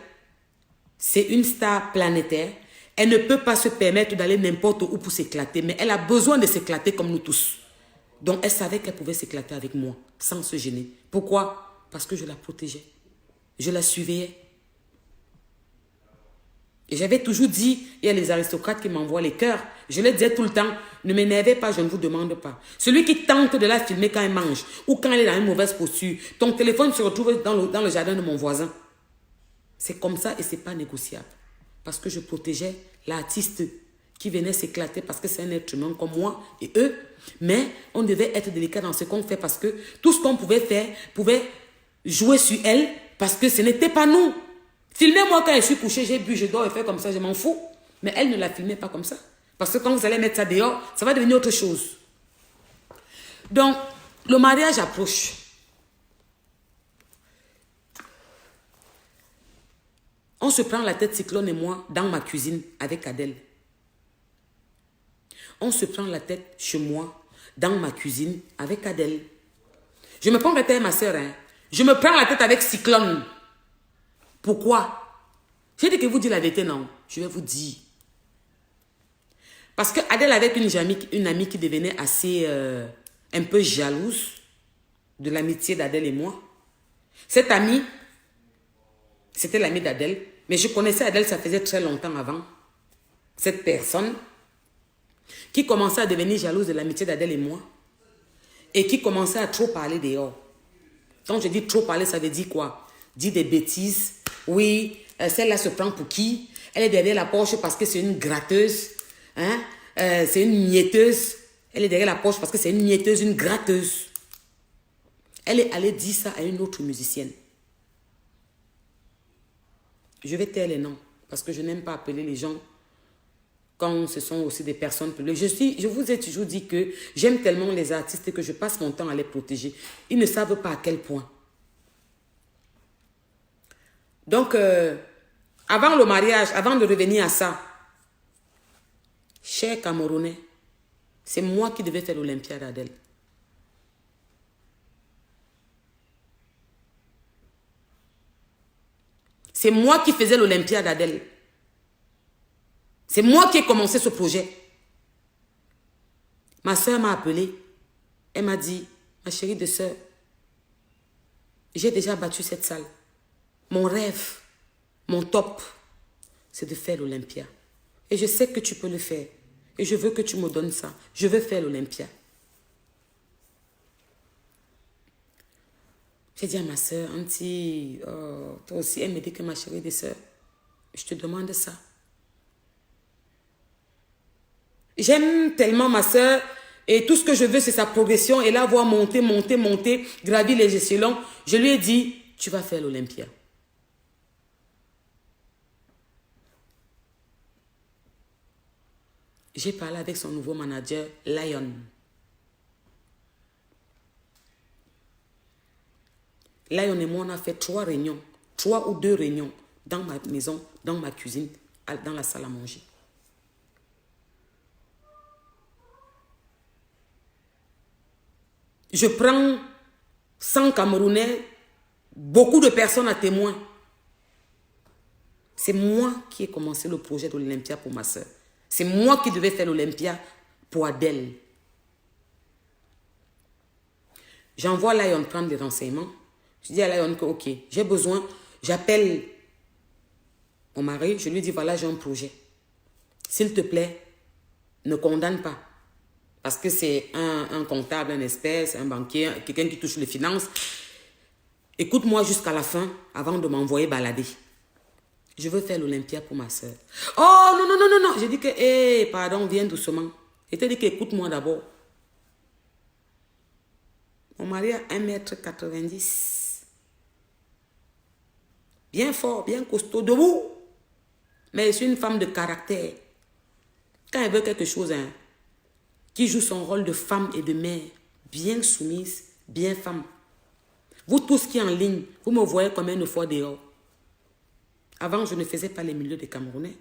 c'est une star planétaire. Elle ne peut pas se permettre d'aller n'importe où pour s'éclater, mais elle a besoin de s'éclater comme nous tous. Donc elle savait qu'elle pouvait s'éclater avec moi, sans se gêner. Pourquoi? Parce que je la protégeais. Je la surveillais. Et j'avais toujours dit, il y a les aristocrates qui m'envoient les cœurs. Je leur disais tout le temps, ne m'énervez pas, je ne vous demande pas. Celui qui tente de la filmer quand elle mange, ou quand elle est dans une mauvaise posture, ton téléphone se retrouve dans le jardin de mon voisin. C'est comme ça et ce n'est pas négociable. Parce que je protégeais l'artiste qui venait s'éclater parce que c'est un être humain comme moi et eux. Mais on devait être délicat dans ce qu'on fait parce que tout ce qu'on pouvait faire pouvait jouer sur elle parce que ce n'était pas nous. Filmez-moi quand je suis couché, j'ai bu, je dors et fais comme ça, je m'en fous. Mais elle ne la filmait pas comme ça. Parce que quand vous allez mettre ça dehors, ça va devenir autre chose. Donc, le mariage approche. On se prend la tête, Cyclone et moi, dans ma cuisine avec Adèle. On se prend la tête chez moi, dans ma cuisine avec Adèle. Je me prends la tête, ma soeur. Hein. Je me prends la tête avec Cyclone. Pourquoi? J'ai dit que vous dites la vérité, non. Je vais vous dire. Parce que Adèle avait une amie qui devenait assez un peu jalouse de l'amitié d'Adèle et moi. Cette amie, c'était l'amie d'Adèle, mais je connaissais Adèle, ça faisait très longtemps avant. Cette personne qui commençait à devenir jalouse de l'amitié d'Adèle et moi et qui commençait à trop parler dehors. Quand je dis trop parler, ça veut dire quoi? Dire des bêtises. Oui, celle-là se prend pour qui? Elle est derrière la porte parce que c'est une gratteuse. Hein? C'est une mietteuse. Elle est derrière la porte parce que c'est une mietteuse, une gratteuse. Elle est allée dire ça à une autre musicienne. Je vais taire les noms parce que je n'aime pas appeler les gens quand ce sont aussi des personnes publiques. Je vous ai toujours dit que j'aime tellement les artistes que je passe mon temps à les protéger. Ils ne savent pas à quel point. Donc, avant le mariage, avant de revenir à ça, cher Camerounais, c'est moi qui devais faire l'Olympiade d'Adèle. C'est moi qui faisais l'Olympiade d'Adèle. C'est moi qui ai commencé ce projet. Ma soeur m'a appelé. Elle m'a dit, ma chérie de soeur, j'ai déjà battu cette salle. Mon rêve, mon top, c'est de faire l'Olympia. Et je sais que tu peux le faire. Et je veux que tu me donnes ça. Je veux faire l'Olympia. J'ai dit à ma soeur, Auntie, oh, toi aussi, elle me dit que ma chérie de soeur, je te demande ça. J'aime tellement ma soeur et tout ce que je veux, c'est sa progression et la voir monter, monter, monter, gravir les échelons. Je lui ai dit, tu vas faire l'Olympia. J'ai parlé avec son nouveau manager, Lion. Lion et moi, on a fait 3 réunions, 3 ou 2 réunions dans ma maison, dans ma cuisine, dans la salle à manger. Je prends 100 Camerounais, beaucoup de personnes à témoin. C'est moi qui ai commencé le projet de l'Olympia pour ma soeur. C'est moi qui devais faire l'Olympia pour Adèle. J'envoie Lion prendre des renseignements. Je dis à Lion que, ok, j'ai besoin, j'appelle mon mari, je lui dis, voilà, j'ai un projet. S'il te plaît, ne condamne pas. Parce que c'est un comptable, un espèce, un banquier, quelqu'un qui touche les finances. Écoute-moi jusqu'à la fin avant de m'envoyer balader. Je veux faire l'Olympia pour ma soeur. Oh, non, non, non, non, non. J'ai dit que, pardon, viens doucement. Je t'ai dit que, écoute-moi d'abord. Mon mari a 1,90 m. Bien fort, bien costaud, debout. Mais je suis une femme de caractère. Quand elle veut quelque chose, hein, qui joue son rôle de femme et de mère, bien soumise, bien femme. Vous tous qui en ligne, vous me voyez combien de fois dehors. Avant, je ne faisais pas les milieux des Camerounais.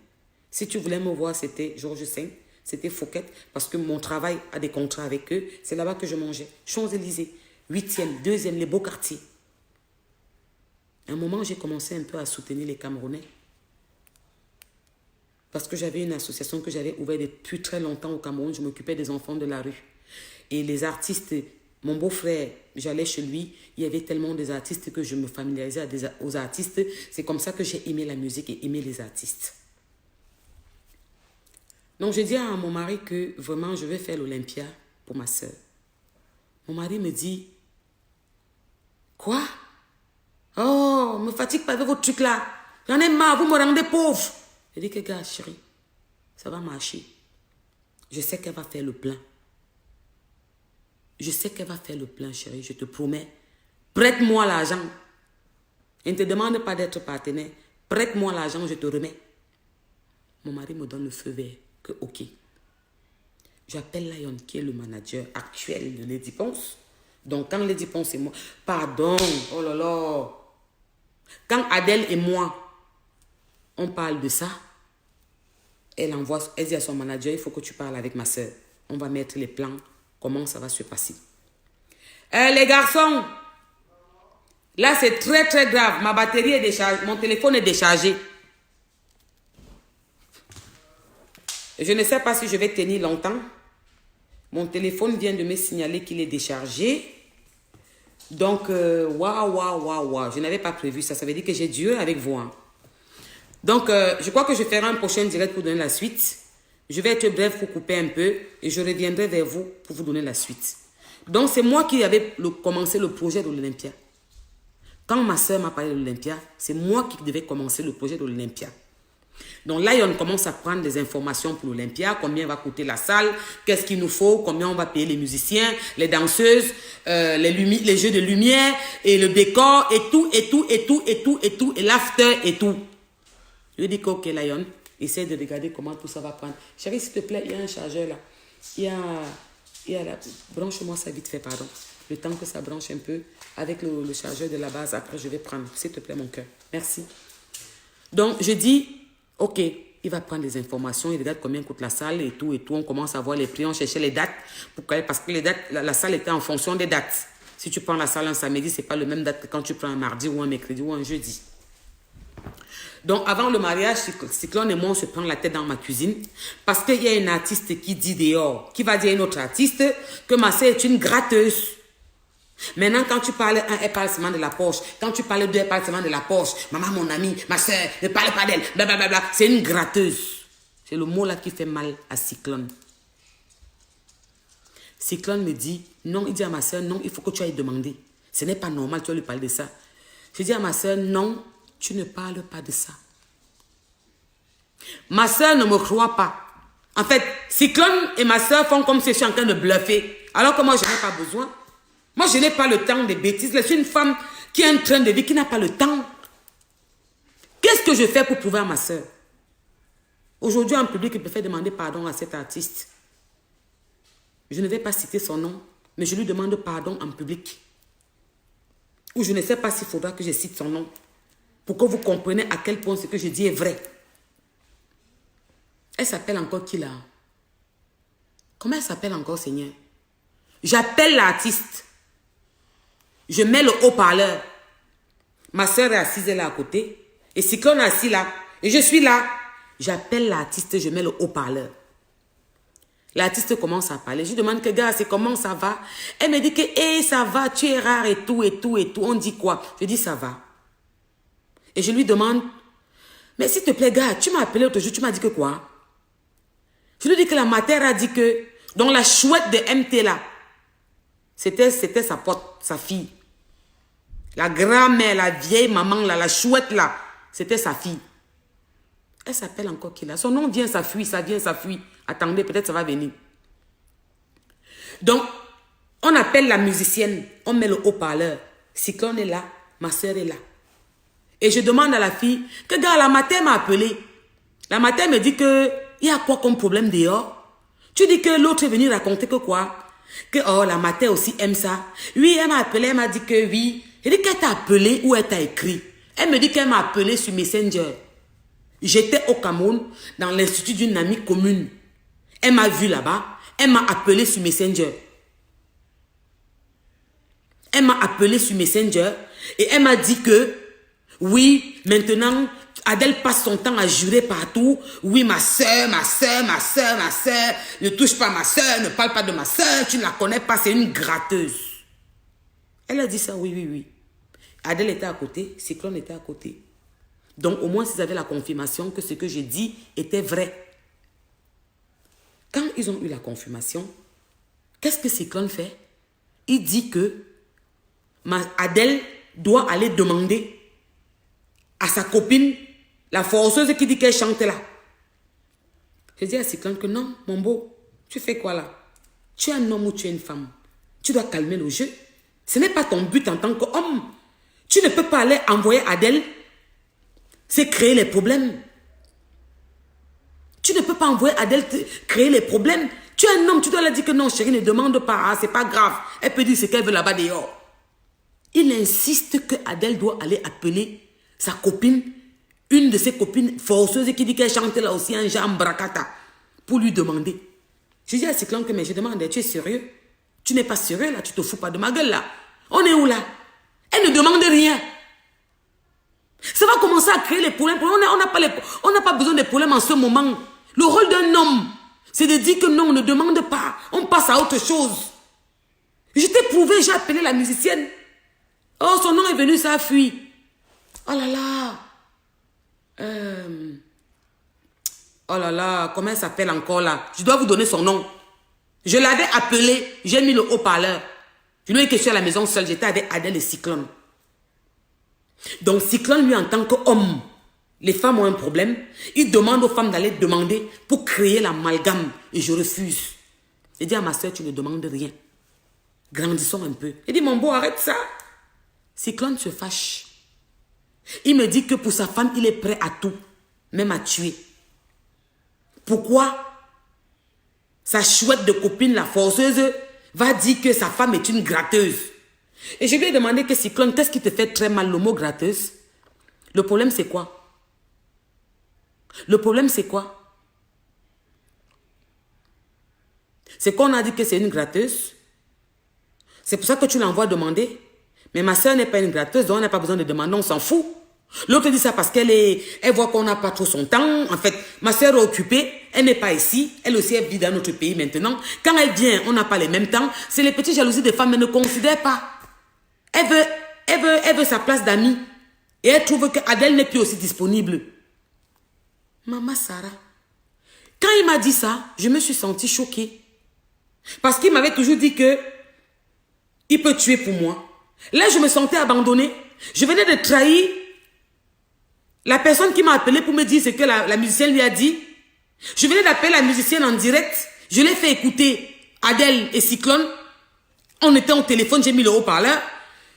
Si tu voulais me voir, c'était Georges V, c'était Fouquet, parce que mon travail a des contrats avec eux. C'est là-bas que je mangeais. Champs-Élysées, 8e, 2e, les beaux quartiers. À un moment, j'ai commencé un peu à soutenir les Camerounais. Parce que j'avais une association que j'avais ouverte depuis très longtemps au Cameroun. Je m'occupais des enfants de la rue. Et les artistes, mon beau-frère, j'allais chez lui. Il y avait tellement des artistes que je me familiarisais aux artistes. C'est comme ça que j'ai aimé la musique et aimé les artistes. Donc, je dis à mon mari que vraiment, je vais faire l'Olympia pour ma soeur. Mon mari me dit, quoi? Oh, me fatigue pas avec vos trucs là. J'en ai marre, vous me rendez pauvre. Je dis que, gars, chérie, ça va marcher. Je sais qu'elle va faire le plein. Je sais qu'elle va faire le plein, chérie, je te promets. Prête-moi l'argent. Je ne te demande pas d'être partenaire. Prête-moi l'argent, je te remets. Mon mari me donne le feu vert, que ok. J'appelle Lion, qui est le manager actuel de Lady Ponce. Donc, quand Lady Ponce et moi... Pardon, oh là là. Quand Adèle et moi, on parle de ça, elle dit à son manager, il faut que tu parles avec ma soeur. On va mettre les plans, comment ça va se passer. Les garçons, là c'est très très grave. Ma batterie est déchargée, mon téléphone est déchargé. Je ne sais pas si je vais tenir longtemps. Mon téléphone vient de me signaler qu'il est déchargé. Donc, waouh. Je n'avais pas prévu ça. Ça veut dire que j'ai Dieu avec vous. Hein. Donc, je crois que je ferai un prochain direct pour donner la suite. Je vais être bref pour couper un peu et je reviendrai vers vous pour vous donner la suite. Donc, c'est moi qui avais commencé le projet de l'Olympia. Quand ma soeur m'a parlé de l'Olympia, c'est moi qui devais commencer le projet de l'Olympia. Donc là, on commence à prendre des informations pour l'Olympia, combien va coûter la salle, qu'est-ce qu'il nous faut, combien on va payer les musiciens, les danseuses, les jeux de lumière, et le décor, et tout, et l'after, et tout. Je lui dis que, ok, Lion, essaie de regarder comment tout ça va prendre. Chérie, s'il te plaît, il y a un chargeur là. Il y a la... Branche-moi ça vite fait, pardon. Le temps que ça branche un peu avec le chargeur de la base, après je vais prendre. S'il te plaît, mon cœur. Merci. Donc, je dis, ok, il va prendre des informations, il regarde combien coûte la salle et tout. On commence à voir les prix, on cherchait les dates. Parce que les dates, la salle était en fonction des dates. Si tu prends la salle un samedi, ce n'est pas le même date que quand tu prends un mardi ou un mercredi ou un jeudi. Donc, avant le mariage, Cyclone et moi, on se prend la tête dans ma cuisine parce qu'il y a une artiste qui dit dehors, qui va dire à une autre artiste que ma soeur est une gratteuse. Maintenant, quand tu parles un, elle parle seulement de la poche. Quand tu parles deux, elle parle seulement de la poche. Maman, mon amie, ma soeur, ne parle pas d'elle. Blablabla. C'est une gratteuse. C'est le mot là qui fait mal à Cyclone. Cyclone me dit, non, il dit à ma soeur, non, il faut que tu ailles demander. Ce n'est pas normal, tu vas lui parler de ça. Je dis à ma soeur, non, tu ne parles pas de ça. Ma soeur ne me croit pas. En fait, Cyclone et ma soeur font comme si je suis en train de bluffer. Alors que moi, je n'ai pas besoin. Moi, je n'ai pas le temps des bêtises. Je suis une femme qui est en train de vivre, qui n'a pas le temps. Qu'est-ce que je fais pour prouver à ma soeur? Aujourd'hui, en public, il préfère demander pardon à cet artiste. Je ne vais pas citer son nom, mais je lui demande pardon en public. Ou je ne sais pas s'il faudra que je cite son nom. Pour que vous compreniez à quel point ce que je dis est vrai. Elle s'appelle encore qui là? Comment elle s'appelle encore, Seigneur? J'appelle l'artiste. Je mets le haut-parleur. Ma soeur est assise là à côté. Et Cyclone est assis là. Et je suis là. J'appelle l'artiste, je mets le haut-parleur. L'artiste commence à parler. Je lui demande que, gars, c'est comment ça va? Elle me dit que, hey, ça va, tu es rare et tout, et tout, et tout. On dit quoi? Je dis, ça va. Et je lui demande, mais s'il te plaît, gars, tu m'as appelé l'autre jour, tu m'as dit que quoi? Je lui dis que la matière a dit que, donc la chouette de MT là, c'était sa pote, sa fille. La grand-mère, la vieille maman là, la chouette là, c'était sa fille. Elle s'appelle encore qui là? Son nom vient, ça fuit, ça vient, ça fuit. Attendez, peut-être ça va venir. Donc, on appelle la musicienne, on met le haut-parleur. Cyclone est là, ma soeur est là. Et je demande à la fille, que gars, la matin m'a appelé. La matin me dit que, il y a quoi comme problème dehors? Tu dis que l'autre est venu raconter que quoi? Que, oh, la matin aussi aime ça. Oui, elle m'a appelé, elle m'a dit que oui. Je dis qu'elle t'a appelé ou elle t'a écrit. Elle me dit qu'elle m'a appelé sur Messenger. J'étais au Cameroun, dans l'institut d'une amie commune. Elle m'a vu là-bas. Elle m'a appelé sur Messenger. Elle m'a appelé sur Messenger. Et elle m'a dit que, oui, maintenant, Adèle passe son temps à jurer partout. Oui, ma soeur, ma soeur, ma soeur, ma soeur. Ne touche pas ma soeur, ne parle pas de ma soeur. Tu ne la connais pas, c'est une gratteuse. Elle a dit ça, oui, oui, oui. Adèle était à côté, Cyclone était à côté. Donc, au moins, ils avaient la confirmation que ce que j'ai dit était vrai. Quand ils ont eu la confirmation, qu'est-ce que Cyclone fait? Il dit que Adèle doit aller demander à sa copine, la forceuse qui dit qu'elle chante là. Je dis à Cyclone que non, mon beau, tu fais quoi là? Tu es un homme ou tu es une femme? Tu dois calmer le jeu. Ce n'est pas ton but en tant qu'homme. Tu ne peux pas aller envoyer Adèle. C'est créer les problèmes. Tu ne peux pas envoyer Adèle créer les problèmes. Tu es un homme, tu dois leur dire que non, chérie, ne demande pas. Ah, c'est pas grave. Elle peut dire ce qu'elle veut là-bas dehors. Il insiste que Adèle doit aller appeler sa copine, une de ses copines forceuses qui dit qu'elle chante là aussi un genre bracata, pour lui demander. Je dis à Cyclone que, mais je demande, tu es sérieux? Tu n'es pas sérieux là, tu te fous pas de ma gueule là. On est où là? Elle ne demande rien. Ça va commencer à créer les problèmes. On n'a pas besoin de problèmes en ce moment. Le rôle d'un homme, c'est de dire que non, on ne demande pas. On passe à autre chose. Je t'ai prouvé, j'ai appelé la musicienne. Oh, son nom est venu, ça a fui. Oh là là. Oh là là, comment elle s'appelle encore là? Je dois vous donner son nom. Je l'avais appelé, j'ai mis le haut-parleur. Je lui ai dit que je suis à la maison seule, j'étais avec Adèle et Cyclone. Donc Cyclone, lui, en tant qu'homme, les femmes ont un problème. Il demande aux femmes d'aller demander pour créer l'amalgame. Et je refuse. J'ai dit à ma soeur, tu ne demandes rien. Grandissons un peu. Il dit, mon beau, arrête ça. Cyclone se fâche. Il me dit que pour sa femme, il est prêt à tout. Même à tuer. Pourquoi sa chouette de copine, la forceuse, va dire que sa femme est une gratteuse? Et je lui ai demandé que Cyclone, qu'est-ce qui te fait très mal le mot gratteuse? Le problème c'est quoi? Le problème c'est quoi? C'est qu'on a dit que c'est une gratteuse. C'est pour ça que tu l'envoies demander. Mais ma soeur n'est pas une gratteuse, donc on n'a pas besoin de demander, on s'en fout. L'autre dit ça parce elle voit qu'on n'a pas trop son temps. En fait, ma soeur est occupée, elle n'est pas ici. Elle aussi, elle vit dans notre pays maintenant. Quand elle vient, on n'a pas le même temps. C'est les petites jalousies des femmes, elle ne considère pas. Elle veut sa place d'amie. Et elle trouve qu'Adèle n'est plus aussi disponible. Maman Sarah. Quand il m'a dit ça, je me suis sentie choquée. Parce qu'il m'avait toujours dit que il peut tuer pour moi. Là, je me sentais abandonnée. Je venais de trahir la personne qui m'a appelé pour me dire ce que la musicienne lui a dit. Je venais d'appeler la musicienne en direct. Je l'ai fait écouter Adèle et Cyclone. On était au téléphone, j'ai mis le haut-parleur.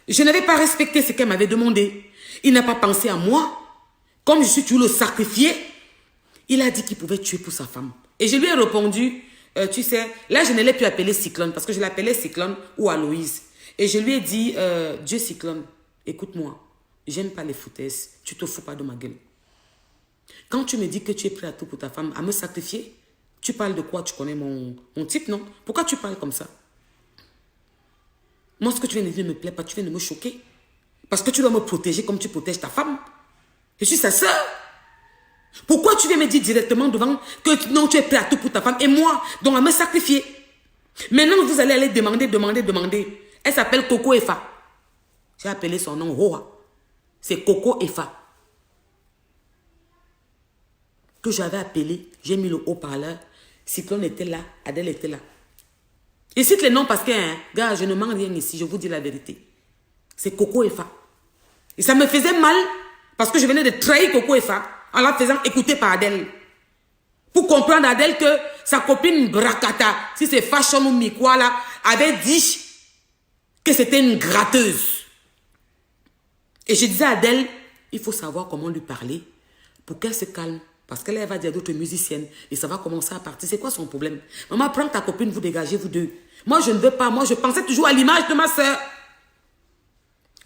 Je n'avais pas respecté ce qu'elle m'avait demandé. Il n'a pas pensé à moi. Comme je suis toujours le sacrifié, Il a dit qu'il pouvait tuer pour sa femme. Et je lui ai répondu, tu sais, là je ne l'ai plus appelé Cyclone parce que je l'appelais Cyclone ou Aloïse. Et je lui ai dit, Dieu Cyclone, écoute-moi, j'aime pas les foutaises, tu te fous pas de ma gueule. Quand tu me dis que tu es prêt à tout pour ta femme, à me sacrifier, tu parles de quoi? Tu connais mon type, non? Pourquoi tu parles comme ça? Moi, ce que tu viens de dire ne me plaît pas, tu viens de me choquer. Parce que tu dois me protéger comme tu protèges ta femme. Je suis sa soeur. Pourquoi tu viens me dire directement devant que non, tu es prêt à tout pour ta femme et moi, donc à me sacrifier? Maintenant, vous allez aller demander. Elle s'appelle Coco Efa. J'ai appelé son nom Hoa. C'est Coco Efa. Que j'avais appelé, j'ai mis le haut-parleur. Cyclone était là, Adèle était là. Je cite les noms parce que, gars, je ne mens rien ici, je vous dis la vérité. C'est Coco Efa. Et ça me faisait mal parce que je venais de trahir Coco Efa en la faisant écouter par Adèle. Pour comprendre Adèle que sa copine Brakata, si c'est Fashion ou Mikwa là, avait dit que c'était une gratteuse. Et je disais à Adèle, il faut savoir comment lui parler pour qu'elle se calme. Parce qu'elle va dire à d'autres musiciennes et ça va commencer à partir. C'est quoi son problème? Maman, prends ta copine, vous dégagez, vous deux. Moi, je ne veux pas. Moi, je pensais toujours à l'image de ma soeur.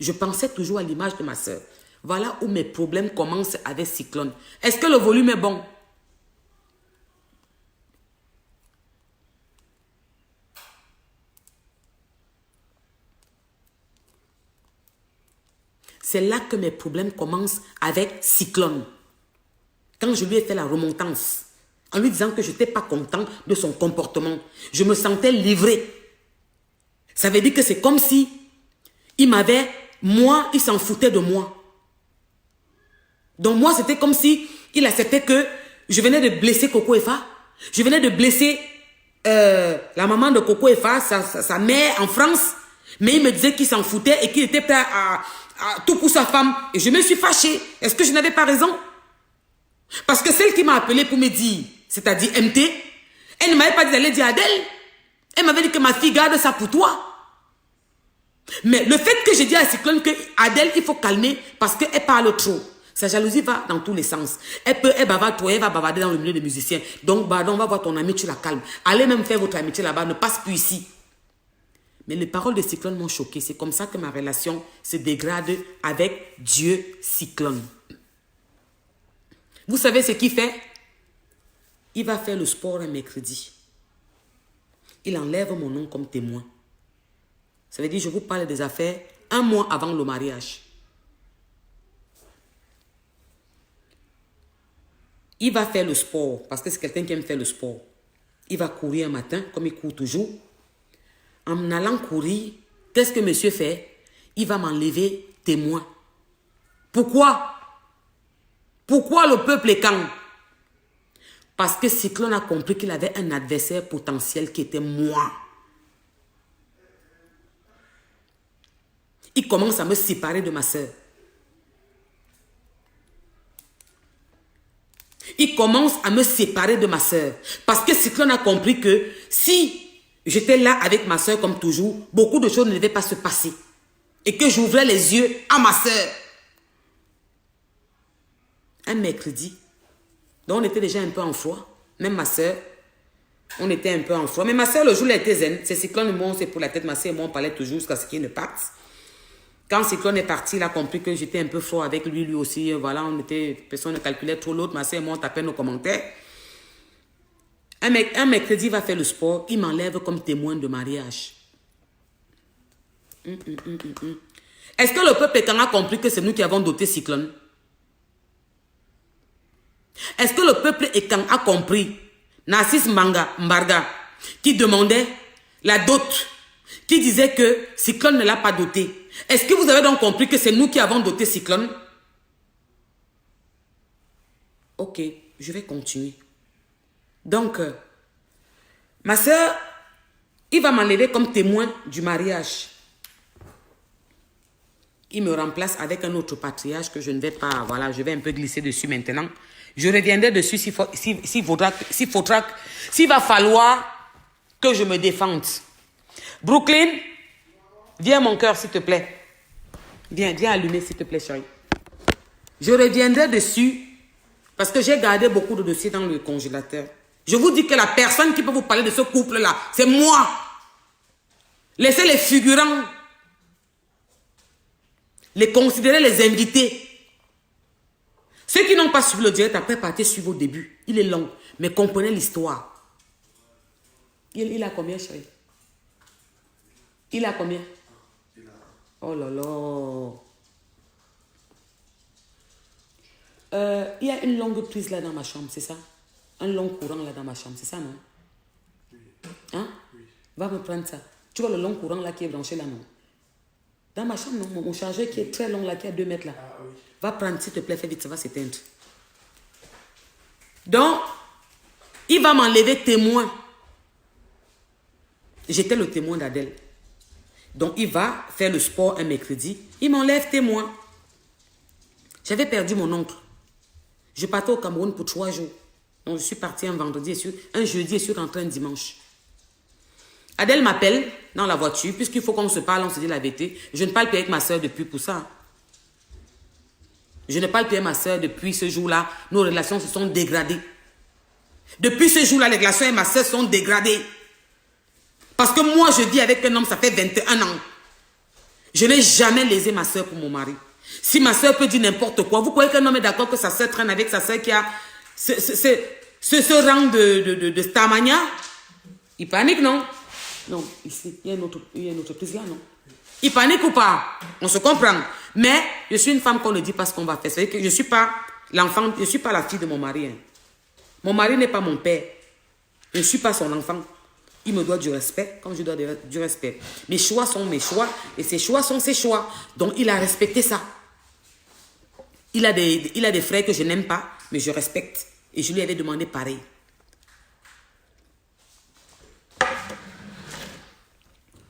Je pensais toujours à l'image de ma soeur. Voilà où mes problèmes commencent avec Cyclone. Est-ce que le volume est bon? C'est là que mes problèmes commencent avec Cyclone. Quand je lui ai fait la remontance, en lui disant que je n'étais pas content de son comportement, je me sentais livré. Ça veut dire que c'est comme si il m'avait, moi, il s'en foutait de moi. Donc moi, c'était comme si il acceptait que je venais de blesser Coco Efa, je venais de blesser la maman de Coco Efa, sa mère en France, mais il me disait qu'il s'en foutait et qu'il était prêt à tout pour sa femme. Et je me suis fâchée. Est-ce que je n'avais pas raison? Parce que celle qui m'a appelé pour me dire, c'est-à-dire MT, elle ne m'avait pas dit d'aller dire à Adèle. Elle m'avait dit que ma fille garde ça pour toi. Mais le fait que j'ai dit à Cyclone que Adèle, il faut calmer parce qu'elle parle trop. Sa jalousie va dans tous les sens. Elle bavarde trop, elle va bavarder dans le milieu des musiciens. Donc, on va voir ton ami, tu la calmes. Allez même faire votre amitié là-bas, ne passe plus ici. Mais les paroles de Cyclone m'ont choqué. C'est comme ça que ma relation se dégrade avec Dieu Cyclone. Vous savez ce qu'il fait? Il va faire le sport un mercredi. Il enlève mon nom comme témoin. Ça veut dire je vous parle des affaires un mois avant le mariage. Il va faire le sport parce que c'est quelqu'un qui aime faire le sport. Il va courir un matin comme il court toujours. En allant courir, qu'est-ce que monsieur fait? Il va m'enlever témoin. Pourquoi? Pourquoi le peuple est calme? Parce que Cyclone a compris qu'il avait un adversaire potentiel qui était moi. Il commence à me séparer de ma soeur. Il commence à me séparer de ma soeur. Parce que Cyclone a compris que si j'étais là avec ma soeur comme toujours, beaucoup de choses ne devaient pas se passer. Et que j'ouvrais les yeux à ma soeur. Un mercredi. Donc on était déjà un peu en froid. Même ma soeur, on était un peu en froid. Mais ma soeur, le jour, elle était zen. C'est Cyclone, moi, c'est pour la tête. Ma soeur et moi, on parlait toujours jusqu'à ce qu'il ne parte. Quand Cyclone est parti, il a compris que j'étais un peu froid avec lui, lui aussi. Voilà, personne ne calculait trop l'autre. Ma soeur et moi, on tapait nos commentaires. Un mercredi, il va faire le sport. Il m'enlève comme témoin de mariage. Est-ce que le peuple a compris que c'est nous qui avons doté Cyclone? Est-ce que le peuple a compris Narcisse Mbarga qui demandait la dot, qui disait que Cyclone ne l'a pas doté? Est-ce que vous avez donc compris que c'est nous qui avons doté Cyclone? Ok, je vais continuer. Donc, ma soeur, il va m'enlever comme témoin du mariage. Il me remplace avec un autre patriarche que je ne vais pas... Voilà, je vais un peu glisser dessus maintenant. Je reviendrai dessus s'il va falloir que je me défende. Brooklyn, viens mon cœur s'il te plaît. Viens allumer s'il te plaît chérie. Je reviendrai dessus Parce que j'ai gardé beaucoup de dossiers dans le congélateur. Je vous dis que la personne qui peut vous parler de ce couple-là, c'est moi. Laissez les figurants. Les considérer les invités. Ceux qui n'ont pas suivi le direct, après partez suivre au début. Il est long, mais comprenez l'histoire. Il a combien, chérie? Il a combien? Oh là là. Il y a une longue prise là dans ma chambre, c'est ça? Un long courant là dans ma chambre, c'est ça, non? Hein? Va me prendre ça. Tu vois le long courant là qui est branché là, non? Dans ma chambre, non? Mon chargeur qui est très long là, qui est à 2 mètres là. Va prendre, s'il te plaît, fais vite, ça va s'éteindre. Donc, il va m'enlever témoin. J'étais le témoin d'Adèle. Donc, il va faire le sport un mercredi. Il m'enlève témoin. J'avais perdu mon oncle. Je partais au Cameroun pour 3 jours. Donc, je suis partie un vendredi, un jeudi et je suis rentrée un dimanche. Adèle m'appelle dans la voiture, puisqu'il faut qu'on se parle, on se dit la vérité. Je ne parle plus avec ma soeur depuis pour ça. Je ne parle plus avec ma soeur depuis ce jour-là. Nos relations se sont dégradées. Depuis ce jour-là, les relations avec ma soeur sont dégradées. Parce que moi, je vis avec un homme, ça fait 21 ans. Je n'ai jamais lésé ma soeur pour mon mari. Si ma soeur peut dire n'importe quoi, vous croyez qu'un homme est d'accord que sa soeur traîne avec sa soeur qui a ce rang de Starmania? Il panique, non? Non, ici, il y a une autre prise là, non? Il panique ou pas? On se comprend. Mais je suis une femme qu'on ne dit pas ce qu'on va faire. C'est-à-dire que je ne suis pas l'enfant, je ne suis pas la fille de mon mari. Hein. Mon mari n'est pas mon père. Je ne suis pas son enfant. Il me doit du respect, comme je dois du respect. Mes choix sont mes choix et ses choix sont ses choix. Donc, il a respecté ça. Il a des frères que je n'aime pas, mais je respecte. Et je lui avais demandé pareil.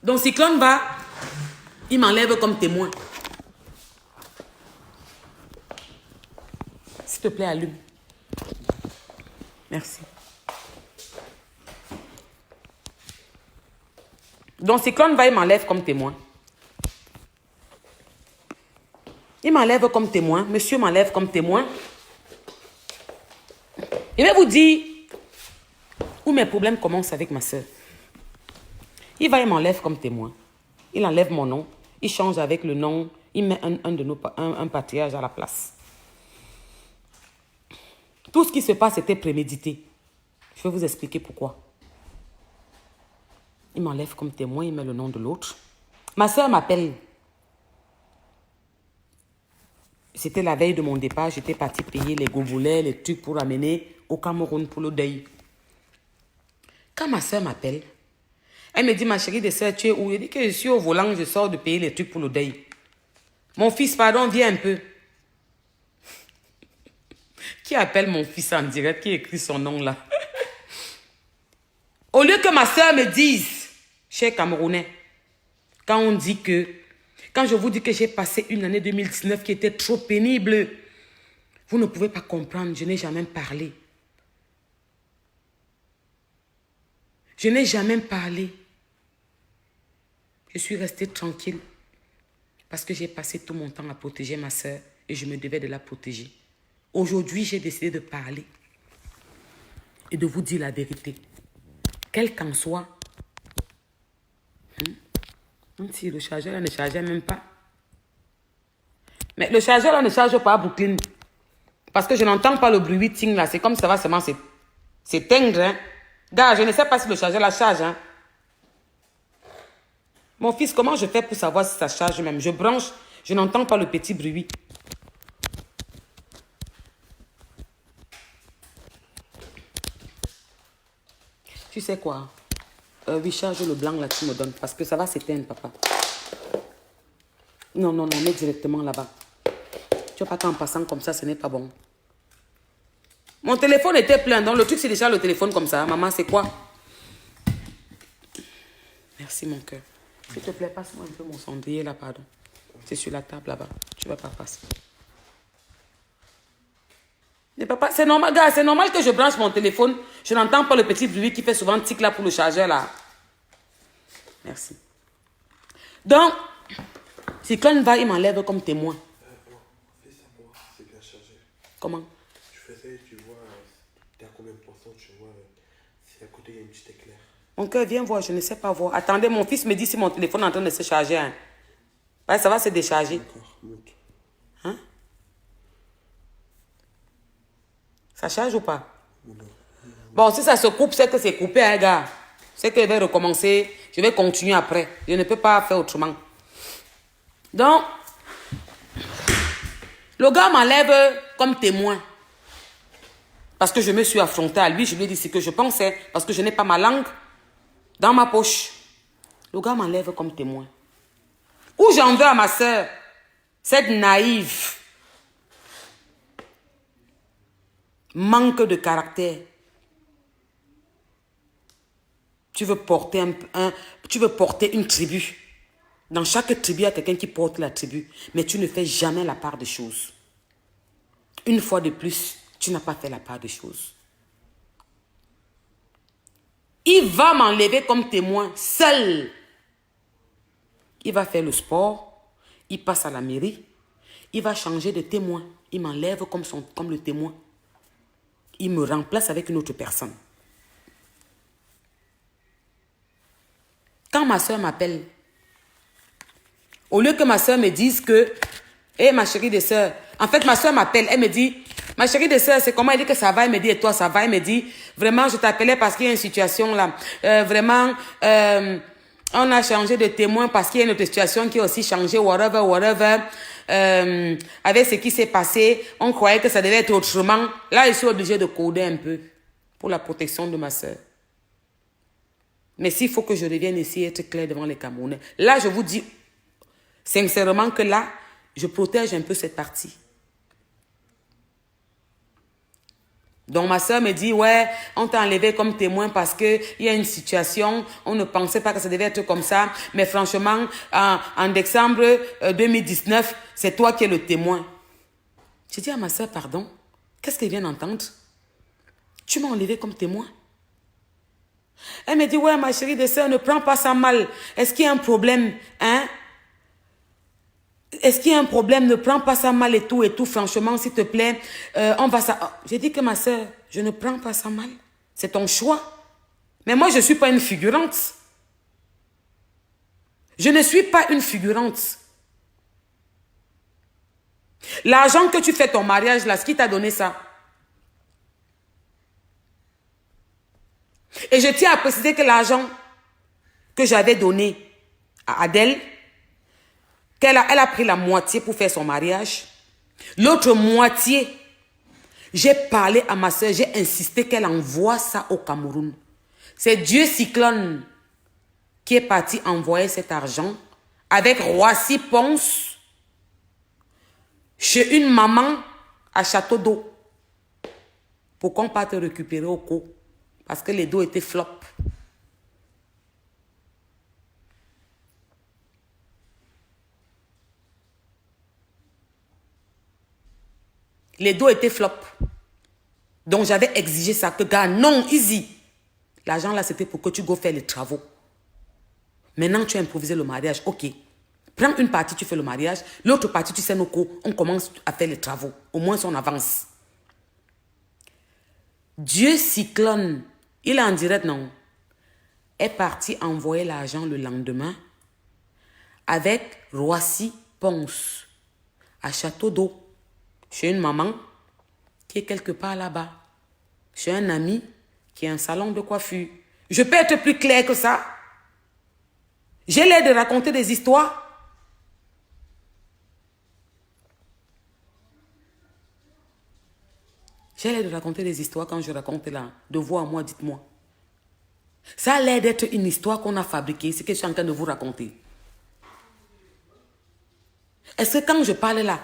Donc, Cyclone va, il m'enlève comme témoin. S'il te plaît, allume. Merci. Donc, Cyclone va, il m'enlève comme témoin. Il m'enlève comme témoin. Monsieur m'enlève comme témoin. Je vais vous dire où mes problèmes commencent avec ma soeur. Il va, il m'enlève comme témoin. Il enlève mon nom. Il change avec le nom. Il met un patriarche à la place. Tout ce qui se passe était prémédité. Je vais vous expliquer pourquoi. Il m'enlève comme témoin. Il met le nom de l'autre. Ma soeur m'appelle. C'était la veille de mon départ. J'étais partie payer les goboulets, les trucs pour amener au Cameroun pour le deuil. Quand ma soeur m'appelle, elle me dit, ma chérie de soeur, tu es où? Je dis que je suis au volant, je sors de payer les trucs pour le deuil. Mon fils, pardon, viens un peu. Qui appelle mon fils en direct? Qui écrit son nom là? Au lieu que ma soeur me dise, cher Camerounais, quand je vous dis que j'ai passé une année 2019 qui était trop pénible, vous ne pouvez pas comprendre, je n'ai jamais parlé. Je n'ai jamais parlé. Je suis restée tranquille parce que j'ai passé tout mon temps à protéger ma soeur et je me devais de la protéger. Aujourd'hui, j'ai décidé de parler et de vous dire la vérité. Quel qu'en soit, même si le chargeur là ne chargeait même pas. Mais le chargeur là ne charge pas à Brooklyn. Parce que je n'entends pas le bruit ting là. C'est comme ça va seulement s'éteindre. Hein. Gars, je ne sais pas si le chargeur la charge. Hein. Mon fils, comment je fais pour savoir si ça charge même? Je branche, je n'entends pas le petit bruit. Tu sais quoi? Oui, charge le blanc là, tu me donnes. Parce que ça va s'éteindre, papa. Non, mets directement là-bas. Tu vois pas qu'en passant comme ça, ce n'est pas bon. Mon téléphone était plein. Donc le truc, c'est déjà le téléphone comme ça. Maman, c'est quoi? Merci, mon cœur. S'il te plaît, passe-moi un peu mon cendrier là, pardon. C'est sur la table là-bas. Tu vas pas passer. Mais papa, c'est normal, gars, c'est normal que je branche mon téléphone. Je n'entends pas le petit bruit qui fait souvent tic là pour le chargeur là. Merci. Donc, si Clone va, il m'enlève comme témoin. C'est bien chargé. Comment? Je faisais, tu vois, t'es à combien de pourcents, tu vois, si à côté il y a une petite éclair. Mon cœur, viens voir, je ne sais pas voir. Attendez, mon fils me dit si mon téléphone est en train de se charger. Hein. Ouais, ça va se décharger. D'accord, monte. Hein? Ça charge ou pas? Non. Bon, si ça se coupe, c'est que c'est coupé, hein, gars. C'est que je vais recommencer. Je vais continuer après. Je ne peux pas faire autrement. Donc, le gars m'enlève comme témoin. Parce que je me suis affrontée à lui. Je lui ai dit ce que je pensais. Parce que je n'ai pas ma langue dans ma poche. Le gars m'enlève comme témoin. Où j'en veux à ma soeur, cette naïve, manque de caractère. Tu veux porter une tribu. Dans chaque tribu, il y a quelqu'un qui porte la tribu. Mais tu ne fais jamais la part des choses. Une fois de plus, tu n'as pas fait la part des choses. Il va m'enlever comme témoin, seul. Il va faire le sport. Il passe à la mairie. Il va changer de témoin. Il m'enlève comme le témoin. Il me remplace avec une autre personne. Quand ma soeur m'appelle, au lieu que ma soeur me dise que, hé, ma chérie de soeur, en fait, ma soeur m'appelle, elle me dit, ma chérie de soeur, c'est comment? Elle dit que ça va, elle me dit, et toi, ça va? Elle me dit, vraiment, je t'appelais parce qu'il y a une situation là. Vraiment, on a changé de témoin parce qu'il y a une autre situation qui a aussi changé, whatever. Avec ce qui s'est passé, on croyait que ça devait être autrement. Là, je suis obligée de coder un peu pour la protection de ma soeur. Mais s'il faut que je revienne ici et être clair devant les Camerounais, là, je vous dis sincèrement que là, je protège un peu cette partie. Donc ma soeur me dit, ouais, on t'a enlevé comme témoin parce qu'il y a une situation, on ne pensait pas que ça devait être comme ça, mais franchement, en décembre 2019, c'est toi qui es le témoin. J'ai dit à ma soeur, pardon, qu'est-ce qu'elle vient d'entendre? Tu m'as enlevé comme témoin? Elle me dit, ouais, ma chérie de soeur, ne prends pas ça mal. Est-ce qu'il y a un problème, hein? Est-ce qu'il y a un problème? Ne prends pas ça mal et tout, franchement, s'il te plaît. On va ça. J'ai dit que ma soeur, je ne prends pas ça mal. C'est ton choix. Mais moi, je ne suis pas une figurante. Je ne suis pas une figurante. L'argent que tu fais ton mariage, là, ce qui t'a donné ça. Et je tiens à préciser que l'argent que j'avais donné à Adèle, elle a pris la moitié pour faire son mariage. L'autre moitié, j'ai parlé à ma soeur, j'ai insisté qu'elle envoie ça au Cameroun. C'est Dieu Cyclone qui est parti envoyer cet argent avec Roissy Ponce chez une maman à Château d'Eau pour qu'on parte récupérer au co parce que les dos étaient flop. Les dos étaient flop. Donc j'avais exigé ça. Que gars, non, easy. L'argent là, c'était pour que tu go faire les travaux. Maintenant, tu as improvisé le mariage. Ok. Prends une partie, tu fais le mariage. L'autre partie, tu sais nos cours. On commence à faire les travaux. Au moins, on avance. Dieu Cyclone, il est en direct, non? Est parti envoyer l'argent le lendemain avec Roissy Ponce à Château d'Eau. Chez une maman qui est quelque part là-bas. Chez un ami qui a un salon de coiffure. Je peux être plus clair que ça. J'ai l'air de raconter des histoires. J'ai l'air de raconter des histoires quand je raconte là. De vous à moi, dites-moi. Ça a l'air d'être une histoire qu'on a fabriquée. C'est ce que je suis en train de vous raconter. Est-ce que quand je parle là,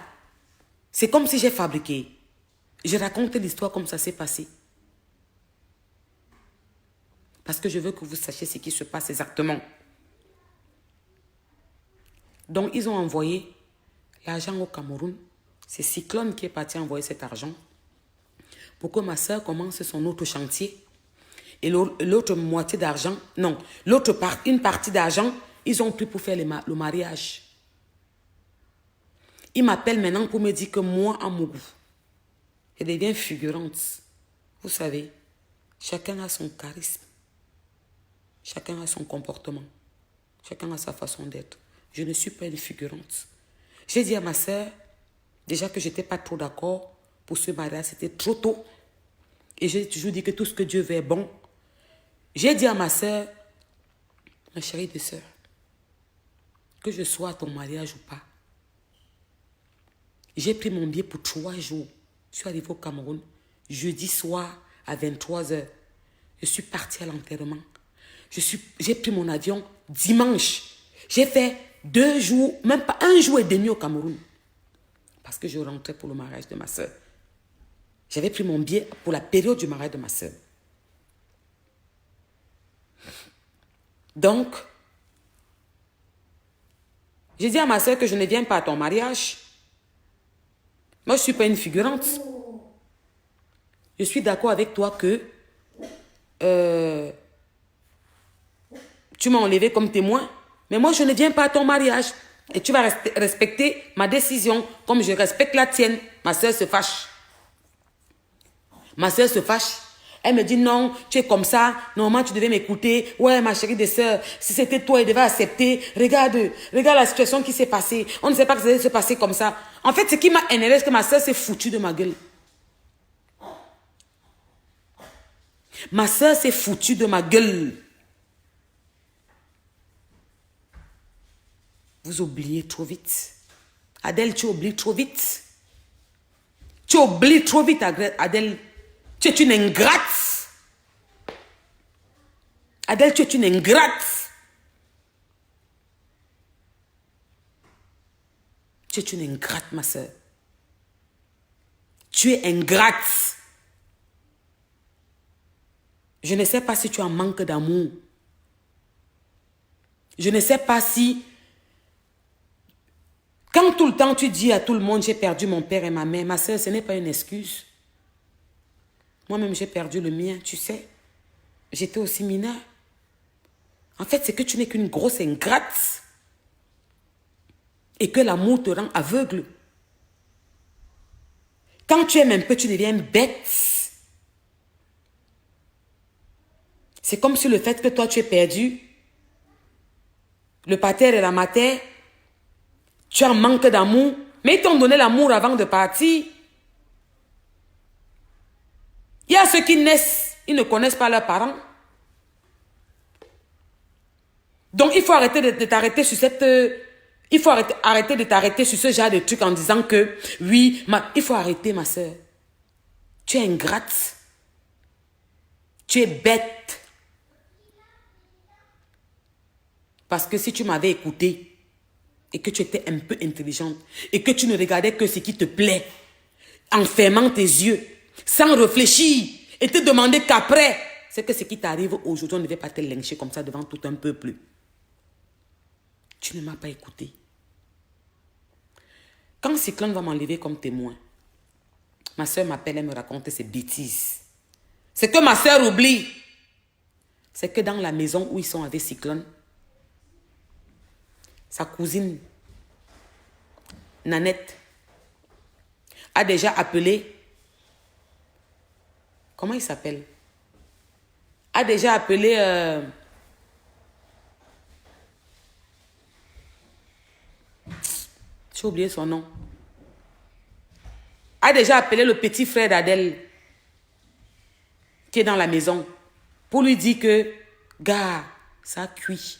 c'est comme si j'ai fabriqué. Je raconte l'histoire comme ça s'est passé. Parce que je veux que vous sachiez ce qui se passe exactement. Donc, ils ont envoyé l'argent au Cameroun. C'est Cyclone qui est parti envoyer cet argent pour que ma soeur commence son autre chantier. Et l'autre moitié d'argent, non, une partie d'argent, ils ont pris pour faire le mariage. Ils m'appellent maintenant pour me dire que moi, à Mougou, Elle devient figurante. Vous savez, chacun a son charisme. Chacun a son comportement. Chacun a sa façon d'être. Je ne suis pas une figurante. J'ai dit à ma sœur, déjà que je n'étais pas trop d'accord pour ce mariage, c'était trop tôt. Et j'ai toujours dit que tout ce que Dieu veut est bon. J'ai dit à ma sœur, ma chérie de sœur, que je sois à ton mariage ou pas. J'ai pris mon billet pour 3 jours. Je suis arrivée au Cameroun, jeudi soir à 23h. Je suis partie à l'enterrement. J'ai pris mon avion dimanche. J'ai fait 2 jours, même pas 1 jour et demi au Cameroun. Parce que je rentrais pour le mariage de ma soeur. J'avais pris mon billet pour la période du mariage de ma soeur. Donc, j'ai dit à ma soeur que je ne viens pas à ton mariage. Moi, je ne suis pas une figurante. Je suis d'accord avec toi que tu m'as enlevé comme témoin. Mais moi, je ne viens pas à ton mariage. Et tu vas respecter ma décision comme je respecte la tienne. Ma soeur se fâche. Ma soeur se fâche. Elle me dit non, tu es comme ça. Normalement, tu devais m'écouter. Ouais, ma chérie de soeur, si c'était toi, elle devait accepter. Regarde la situation qui s'est passée. On ne sait pas que ça allait se passer comme ça. En fait, ce qui m'a énervé, c'est que ma soeur s'est foutue de ma gueule. Ma soeur s'est foutue de ma gueule. Vous oubliez trop vite. Adèle, tu oublies trop vite. Tu oublies trop vite, Adèle. Tu es une ingrate. Adèle, tu es une ingrate. Tu es une ingrate, ma soeur. Tu es ingrate. Je ne sais pas si tu as un manque d'amour. Je ne sais pas si... Quand tout le temps tu dis à tout le monde, j'ai perdu mon père et ma mère, ma soeur, ce n'est pas une excuse. Moi-même, j'ai perdu le mien, tu sais. J'étais aussi mineure. En fait, c'est que tu n'es qu'une grosse ingrate. Et que l'amour te rend aveugle. Quand tu aimes un peu, tu deviens bête. C'est comme si le fait que toi, tu es perdu, le pater et la mater, tu as un manque d'amour, mais ils t'ont donné l'amour avant de partir. Il y a ceux qui naissent, ils ne connaissent pas leurs parents. Donc, il faut arrêter de t'arrêter sur cette... Il faut arrêter de t'arrêter sur ce genre de truc en disant que, oui, il faut arrêter, ma soeur. Tu es ingrate. Tu es bête. Parce que si tu m'avais écouté, et que tu étais un peu intelligente, et que tu ne regardais que ce qui te plaît, en fermant tes yeux, sans réfléchir, et te demander qu'après, c'est que ce qui t'arrive aujourd'hui, on ne devait pas te lyncher comme ça devant tout un peuple. Tu ne m'as pas écouté. Quand Cyclone va m'enlever comme témoin, ma soeur m'appelle et me raconte ses bêtises. Ce que ma soeur oublie, c'est que dans la maison où ils sont avec Cyclone, sa cousine, Nanette, a déjà appelé, comment il s'appelle? A déjà appelé, j'ai oublié son nom, a déjà appelé le petit frère d'Adèle, qui est dans la maison, pour lui dire que, gars, ça a cuit.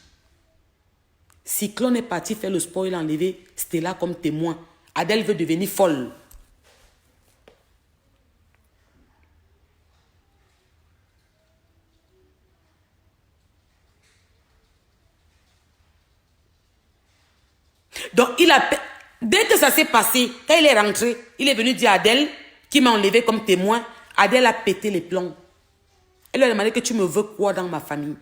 Cyclone est parti faire le sport, il a enlevé Stella comme témoin. Adèle veut devenir folle. Donc, dès que ça s'est passé, quand il est rentré, il est venu dire à Adèle, qui m'a enlevé comme témoin, Adèle a pété les plombs. Elle lui a demandé que tu me veux quoi dans ma famille?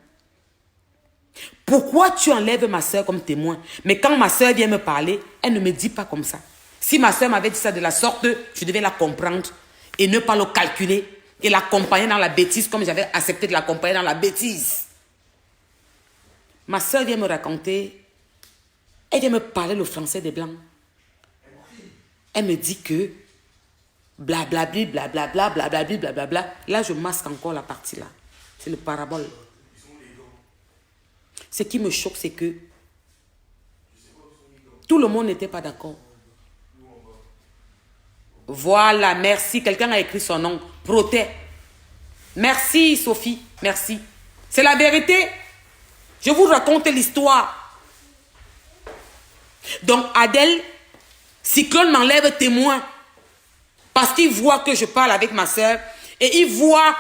Pourquoi tu enlèves ma soeur comme témoin? Mais quand ma soeur vient me parler, elle ne me dit pas comme ça. Si ma soeur m'avait dit ça de la sorte, je devais la comprendre et ne pas le calculer et l'accompagner dans la bêtise comme j'avais accepté de l'accompagner dans la bêtise. Ma soeur vient me raconter, elle vient me parler le français des Blancs. Elle me dit que blablabli, blablabla, blablabli, blablabla. Là, je masque encore la partie là. C'est le parabole. Ce qui me choque, c'est que tout le monde n'était pas d'accord. Voilà, merci. Quelqu'un a écrit son nom. Protet. Merci, Sophie. Merci. C'est la vérité. Je vous raconte l'histoire. Donc, Adèle, Cyclone m'enlève témoin. Parce qu'il voit que je parle avec ma soeur. Et il voit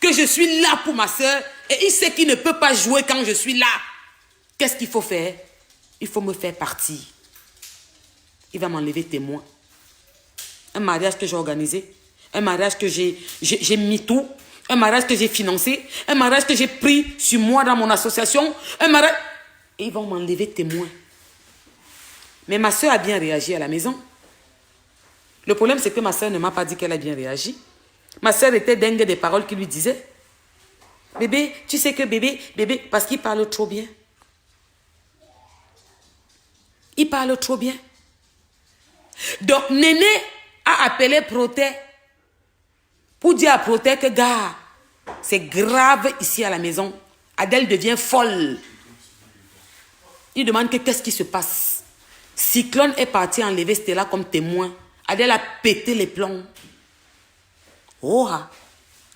que je suis là pour ma soeur. Et il sait qu'il ne peut pas jouer quand je suis là. Qu'est-ce qu'il faut faire? Il faut me faire partir. Il va m'enlever témoin. Un mariage que j'ai organisé. Un mariage que j'ai mis tout. Un mariage que j'ai financé. Un mariage que j'ai pris sur moi dans mon association. Un mariage... Et ils vont m'enlever témoin. Mais ma soeur a bien réagi à la maison. Le problème, c'est que ma soeur ne m'a pas dit qu'elle a bien réagi. Ma soeur était dingue des paroles qu'il lui disait. Bébé, tu sais que bébé, parce qu'il parle trop bien. Il parle trop bien. Donc, Néné a appelé Protet pour dire à Protet que, gars, c'est grave ici à la maison. Adèle devient folle. Il demande que qu'est-ce qui se passe. Cyclone est parti enlever Stella comme témoin. Adèle a pété les plombs. Oh,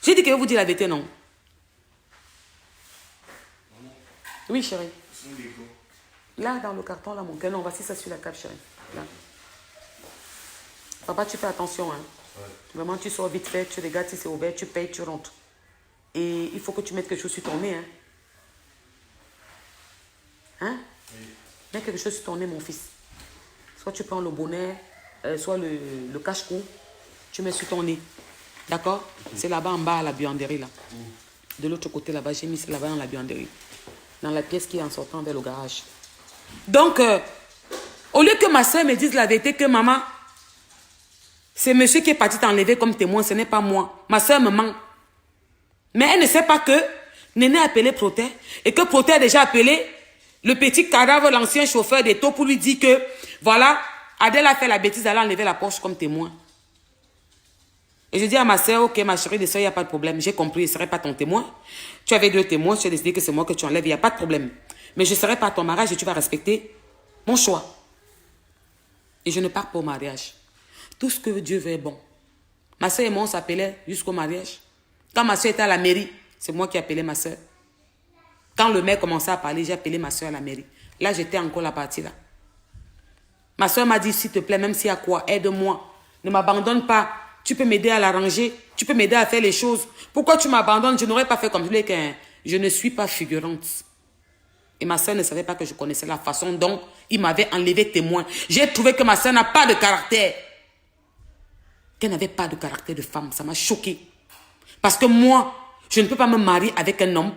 j'ai dit que je vais vous dire la vérité, non? Oui, chérie. Là, dans le carton, là, mon cœur. Non, voici ça sur la table, chérie. Là. Papa, tu fais attention, hein. Ouais. Vraiment, tu sors vite fait, tu regardes si c'est ouvert, tu payes, tu rentres. Et il faut que tu mettes quelque chose sur ton nez, hein. Hein? Oui. Mets quelque chose sur ton nez, mon fils. Soit tu prends le bonnet, soit le cache-cou, tu mets sur ton nez. D'accord? C'est là-bas en bas à la buanderie, là. De l'autre côté, là-bas, j'ai mis ça là-bas dans la buanderie. Dans la pièce qui est en sortant vers le garage. Donc, au lieu que ma soeur me dise la vérité que maman, c'est monsieur qui est parti t'enlever comme témoin, ce n'est pas moi. Ma soeur me ment. Mais elle ne sait pas que Néné a appelé Protet et que Protet a déjà appelé le petit cadavre, l'ancien chauffeur des taux pour lui dire que, voilà, Adèle a fait la bêtise, elle a enlevé la Porsche comme témoin. Et je dis à ma soeur, ok, ma chérie de soeur, il n'y a pas de problème. J'ai compris, je ne serai pas ton témoin. Tu avais 2 témoins, tu as décidé que c'est moi que tu enlèves, il n'y a pas de problème. Mais je ne serai pas à ton mariage et tu vas respecter mon choix. Et je ne pars pas au mariage. Tout ce que Dieu veut est bon. Ma soeur et moi, on s'appelait jusqu'au mariage. Quand ma soeur était à la mairie, c'est moi qui appelais ma soeur. Quand le maire commençait à parler, j'ai appelé ma soeur à la mairie. Là, j'étais encore la partie là. Ma soeur m'a dit, s'il te plaît, même s'il y a quoi, aide-moi. Ne m'abandonne pas. Tu peux m'aider à l'arranger. Tu peux m'aider à faire les choses. Pourquoi tu m'abandonnes? Je n'aurais pas fait comme je l'ai. Je ne suis pas figurante. Et ma soeur ne savait pas que je connaissais la façon dont il m'avait enlevé témoin. J'ai trouvé que ma soeur n'a pas de caractère. Qu'elle n'avait pas de caractère de femme. Ça m'a choqué. Parce que moi, je ne peux pas me marier avec un homme